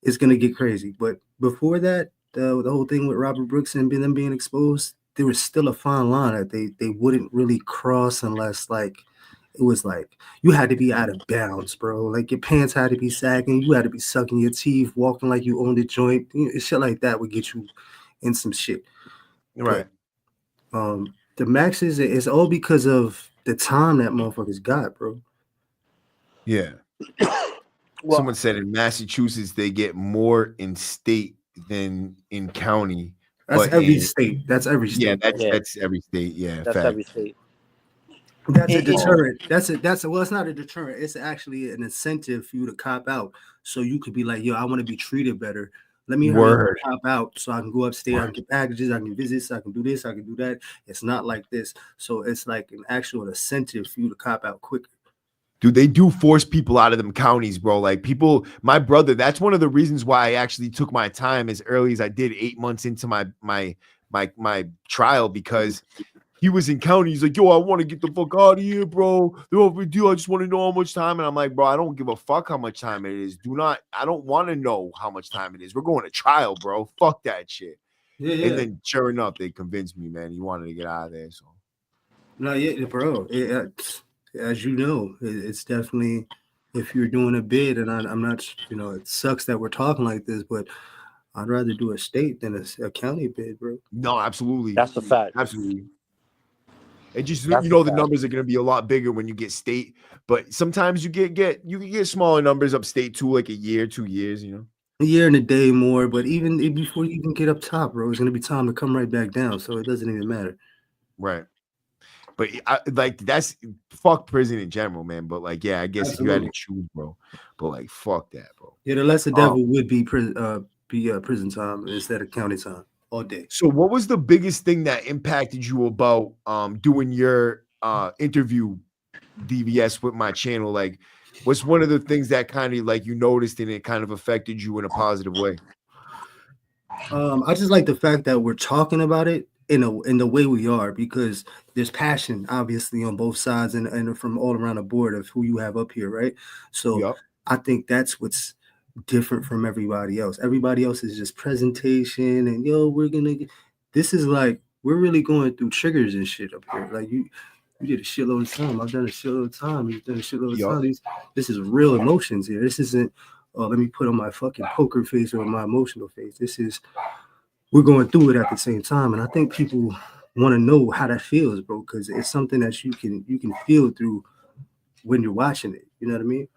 it's gonna get crazy. But before that, the whole thing with Robert Brooks and them being exposed, there was still a fine line that they wouldn't really cross unless like it was like you had to be out of bounds, bro. Like your pants had to be sagging, you had to be sucking your teeth, walking like you owned a joint. Shit like that would get you in some shit. Right. But, the maxes is all because of the time that motherfuckers got, bro. Yeah. Someone said in Massachusetts they get more in state than in county. That's every state. That's every state. Yeah, that's every state. Yeah, that's every state. That's a deterrent. Well, it's not a deterrent. It's actually an incentive for you to cop out, so you could be like, yo, I want to be treated better. Let me hurry up, cop out so I can go upstairs, I can get packages, I can visit, I can do this, I can do that. It's not like this. So it's like an actual incentive for you to cop out quicker. Dude, they do force people out of them counties, bro. Like people, my brother, that's one of the reasons why I actually took my time as early as I did, 8 months into my trial, because he was in county. He's like, yo, I want to get the fuck out of here, bro. They're overdue. I just want to know how much time. And I'm like, bro, I don't give a fuck how much time it is. I don't want to know how much time it is. We're going to trial, bro. Fuck that shit. Yeah. And then sure enough, they convinced me, man. He wanted to get out of there. So no, yeah, bro. As you know, it's definitely, if you're doing a bid, and I'm not, it sucks that we're talking like this, but I'd rather do a state than a county bid, bro. No, absolutely. That's a fact. Absolutely. It just the numbers are going to be a lot bigger when you get state, but sometimes you can get smaller numbers upstate too, like a year, 2 years, a year and a day more. But even before you can get up top, bro, it's going to be time to come right back down. So it doesn't even matter. Right. But like that's fuck prison in general, man. But like, yeah, I guess if you had to choose, bro. But like, fuck that, bro. Yeah, the lesser devil would be prison time instead of county time all day. So, what was the biggest thing that impacted you about doing your interview DVS with my channel? Like, what's one of the things that kind of like you noticed and it kind of affected you in a positive way? I just like the fact that we're talking about it in the way we are, because there's passion obviously on both sides and from all around the board of who you have up here, right? So I think that's what's different from everybody else. Everybody else is just presentation and this is like we're really going through triggers and shit up here. Like you did a shitload of time. I've done a shitload of time. You've done a shitload of time. This is real emotions here. This isn't let me put on my fucking poker face or my emotional face. This is we're going through it at the same time. And I think people want to know how that feels, bro, because it's something that you can feel through when you're watching it. You know what I mean?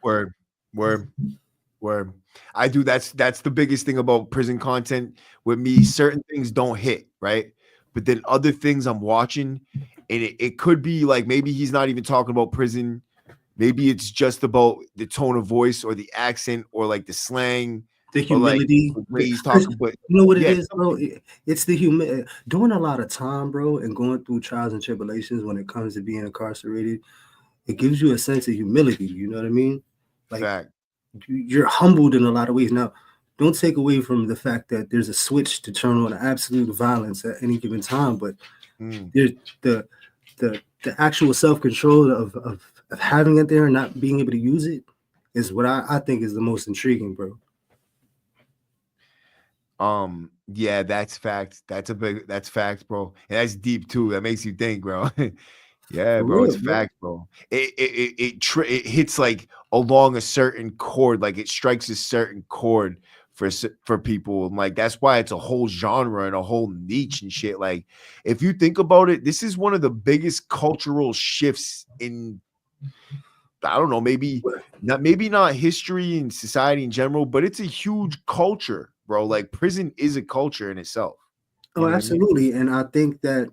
Word. I do. That's the biggest thing about prison content with me. Certain things don't hit, right? But then other things I'm watching, and it could be like maybe he's not even talking about prison. Maybe it's just about the tone of voice or the accent or like the slang, the humility. Like the way he's talking, but you know what it is, bro? It's the humility. Doing a lot of time, bro, and going through trials and tribulations when it comes to being incarcerated, it gives you a sense of humility. You know what I mean? Like fact. You're humbled in a lot of ways. Now, don't take away from the fact that there's a switch to turn on absolute violence at any given time, but there's the actual self-control of having it there and not being able to use it is what I think is the most intriguing, bro. Yeah, that's fact. That's fact, bro. And that's deep too. That makes you think, bro. Yeah, bro, it's fact, bro. It hits like along a certain chord, like it strikes a certain chord for people. And like that's why it's a whole genre and a whole niche and shit. Like if you think about it, this is one of the biggest cultural shifts in I don't know, maybe not history and society in general, but it's a huge culture, bro. Like prison is a culture in itself. Oh, absolutely. And I think that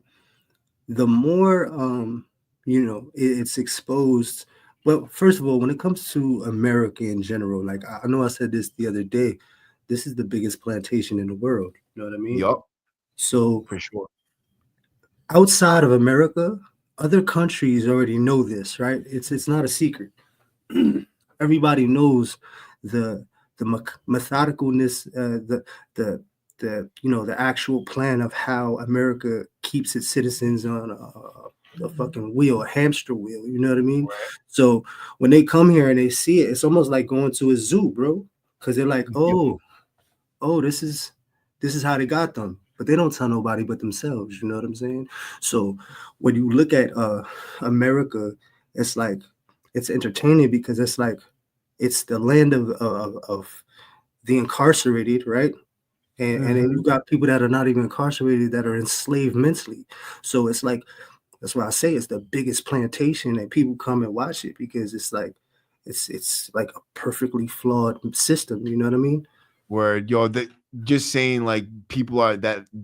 the more it's exposed. Well, first of all, when it comes to America in general, like I know I said this the other day, this is the biggest plantation in the world. You know what I mean? Yup. So for sure. Outside of America, other countries already know this, right? It's not a secret. Everybody knows the methodicalness, the actual plan of how America keeps its citizens on a fucking wheel, a hamster wheel. You know what I mean? Right. So when they come here and they see it, it's almost like going to a zoo, bro. Because they're like, oh, this is how they got them. But they don't tell nobody but themselves. You know what I'm saying? So when you look at America, it's like it's entertaining because it's like it's the land of the incarcerated, right? And then you got people that are not even incarcerated that are enslaved mentally. So it's like that's why I say it's the biggest plantation, and people come and watch it because it's like a perfectly flawed system. You know what I mean? Where just saying like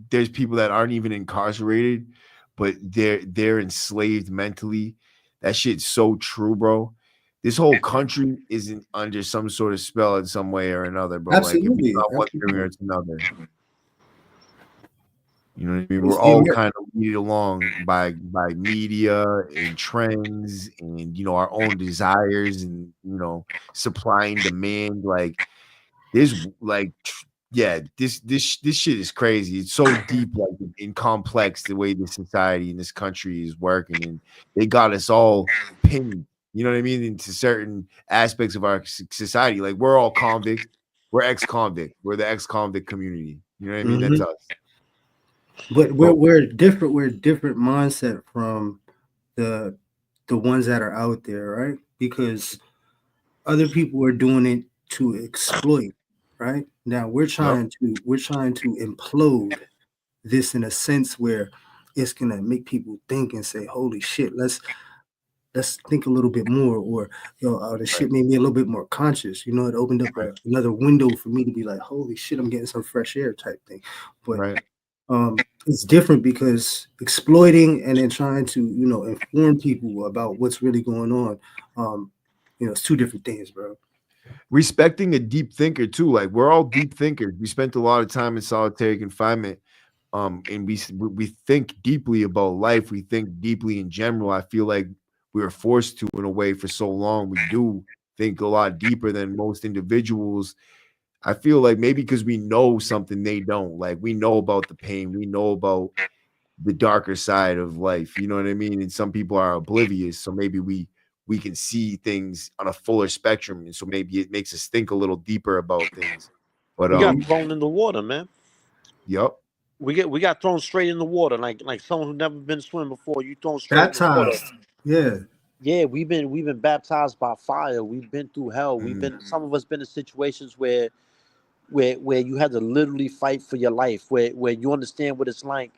there's people that aren't even incarcerated, but they're enslaved mentally. That shit's so true, bro. This whole country isn't under some sort of spell in some way or another, bro. Absolutely. Like if it's not one thing or it's another. You know what I mean? We're all kind of leaded along by media and trends and our own desires and supply and demand. Like there's like this shit is crazy. It's so deep, like and complex the way this society and this country is working, and they got us all pinned. You know what I mean? Into certain aspects of our society. Like we're all convict. We're ex-convict. We're the ex-convict community. You know what I mean? That's us. But we're different. We're a different mindset from the ones that are out there, right? Because other people are doing it to exploit, right? Now we're trying to implode this in a sense where it's gonna make people think and say, "Holy shit, let's think a little bit more," or the shit made me a little bit more conscious. It opened up another window for me to be like, "Holy shit, I'm getting some fresh air," type thing. But it's different because exploiting and then trying to, inform people about what's really going on. It's two different things, bro. Respecting a deep thinker too. Like we're all deep thinkers. We spent a lot of time in solitary confinement. And we think deeply about life. We think deeply in general. I feel like we were forced to in a way for so long. We do think a lot deeper than most individuals. I feel like maybe because we know something they don't. Like we know about the pain. We know about the darker side of life. You know what I mean? And some people are oblivious. So maybe we can see things on a fuller spectrum. And so maybe it makes us think a little deeper about things. But we got thrown in the water, man. Yep. We got thrown straight in the water, like someone who never been swimming before. You thrown straight Baptized. in the water. Yeah. We've been baptized by fire. We've been through hell. Some of us been in situations where you had to literally fight for your life, where you understand what it's like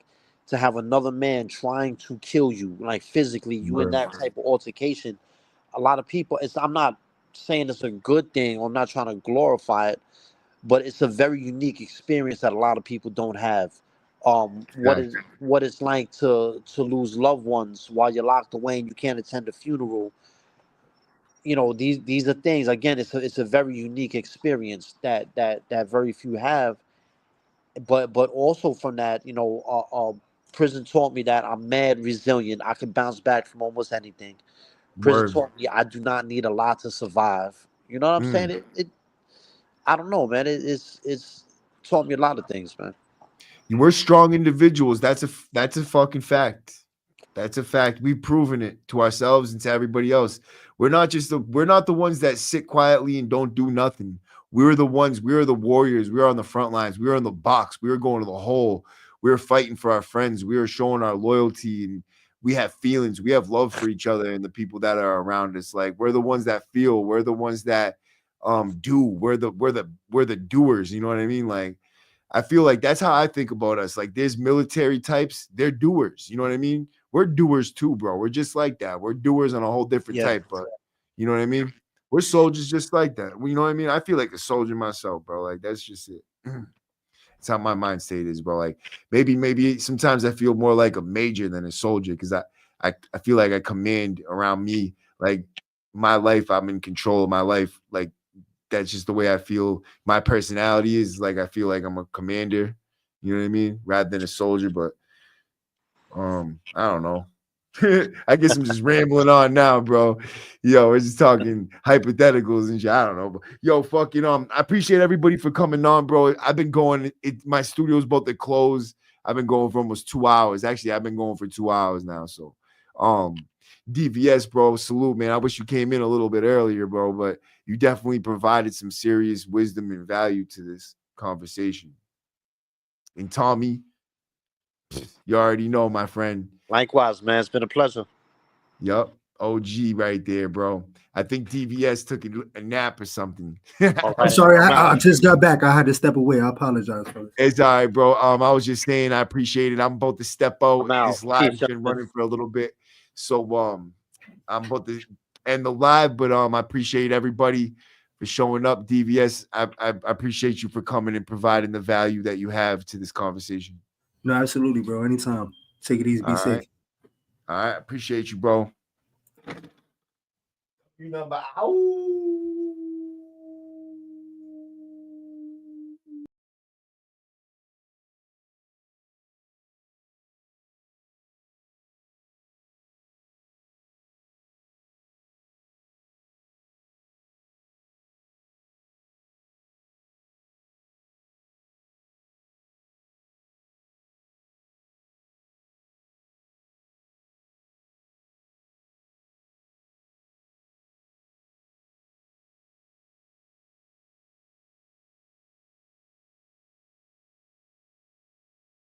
to have another man trying to kill you, like physically. You in that type of altercation. A lot of people. I'm not saying it's a good thing. Or I'm not trying to glorify it, but it's a very unique experience that a lot of people don't have. What it's like to lose loved ones while you're locked away and you can't attend a funeral. These are things. Again, it's a very unique experience that very few have. But also from that, prison taught me that I'm mad resilient. I can bounce back from almost anything. Prison taught me I do not need a lot to survive. You know what I'm saying? It I don't know, man. It's taught me a lot of things, man. We're strong individuals. That's a fucking fact. That's a fact. We've proven it to ourselves and to everybody else. We're not the ones that sit quietly and don't do nothing. We're the ones. We're the warriors. We're on the front lines. We're in the box. We're going to the hole. We're fighting for our friends. We are showing our loyalty, and we have feelings. We have love for each other and the people that are around us. Like we're the ones that feel. We're the ones that do. We're the doers. You know what I mean? Like I feel like that's how I think about us. Like there's military types. They're doers. You know what I mean? We're doers too, bro. We're just like that. We're doers on a whole different type, but you know what I mean? We're soldiers just like that. You know what I mean? I feel like a soldier myself, bro. Like that's just it. That's how my mind state is, bro. Like maybe sometimes I feel more like a major than a soldier because I feel like I command around me. Like my life, I'm in control of my life. Like that's just the way I feel. My personality is like I feel like I'm a commander. You know what I mean? Rather than a soldier, but I don't know. I guess I'm just rambling on now, bro. Yo, we're just talking hypotheticals and shit. I don't know. But yo, fucking I appreciate everybody for coming on, bro. I've been going. My studio's about to close. I've been going for almost 2 hours. Actually, I've been going for 2 hours now. So, DVS, bro, salute, man. I wish you came in a little bit earlier, bro, but you definitely provided some serious wisdom and value to this conversation. And Tommy, you already know, my friend. Likewise, man. It's been a pleasure. Yup. OG right there, bro. I think DVS took a nap or something. I'm sorry. I just got back. I had to step away. I apologize for it. It's all right, bro. I was just saying I appreciate it. I'm about to step out. This live's been running for a little bit. So I'm about to end the live, but I appreciate everybody for showing up. DVS, I appreciate you for coming and providing the value that you have to this conversation. No, absolutely, bro. Anytime. Take it easy. Be safe. All right. Appreciate you, bro. You know, but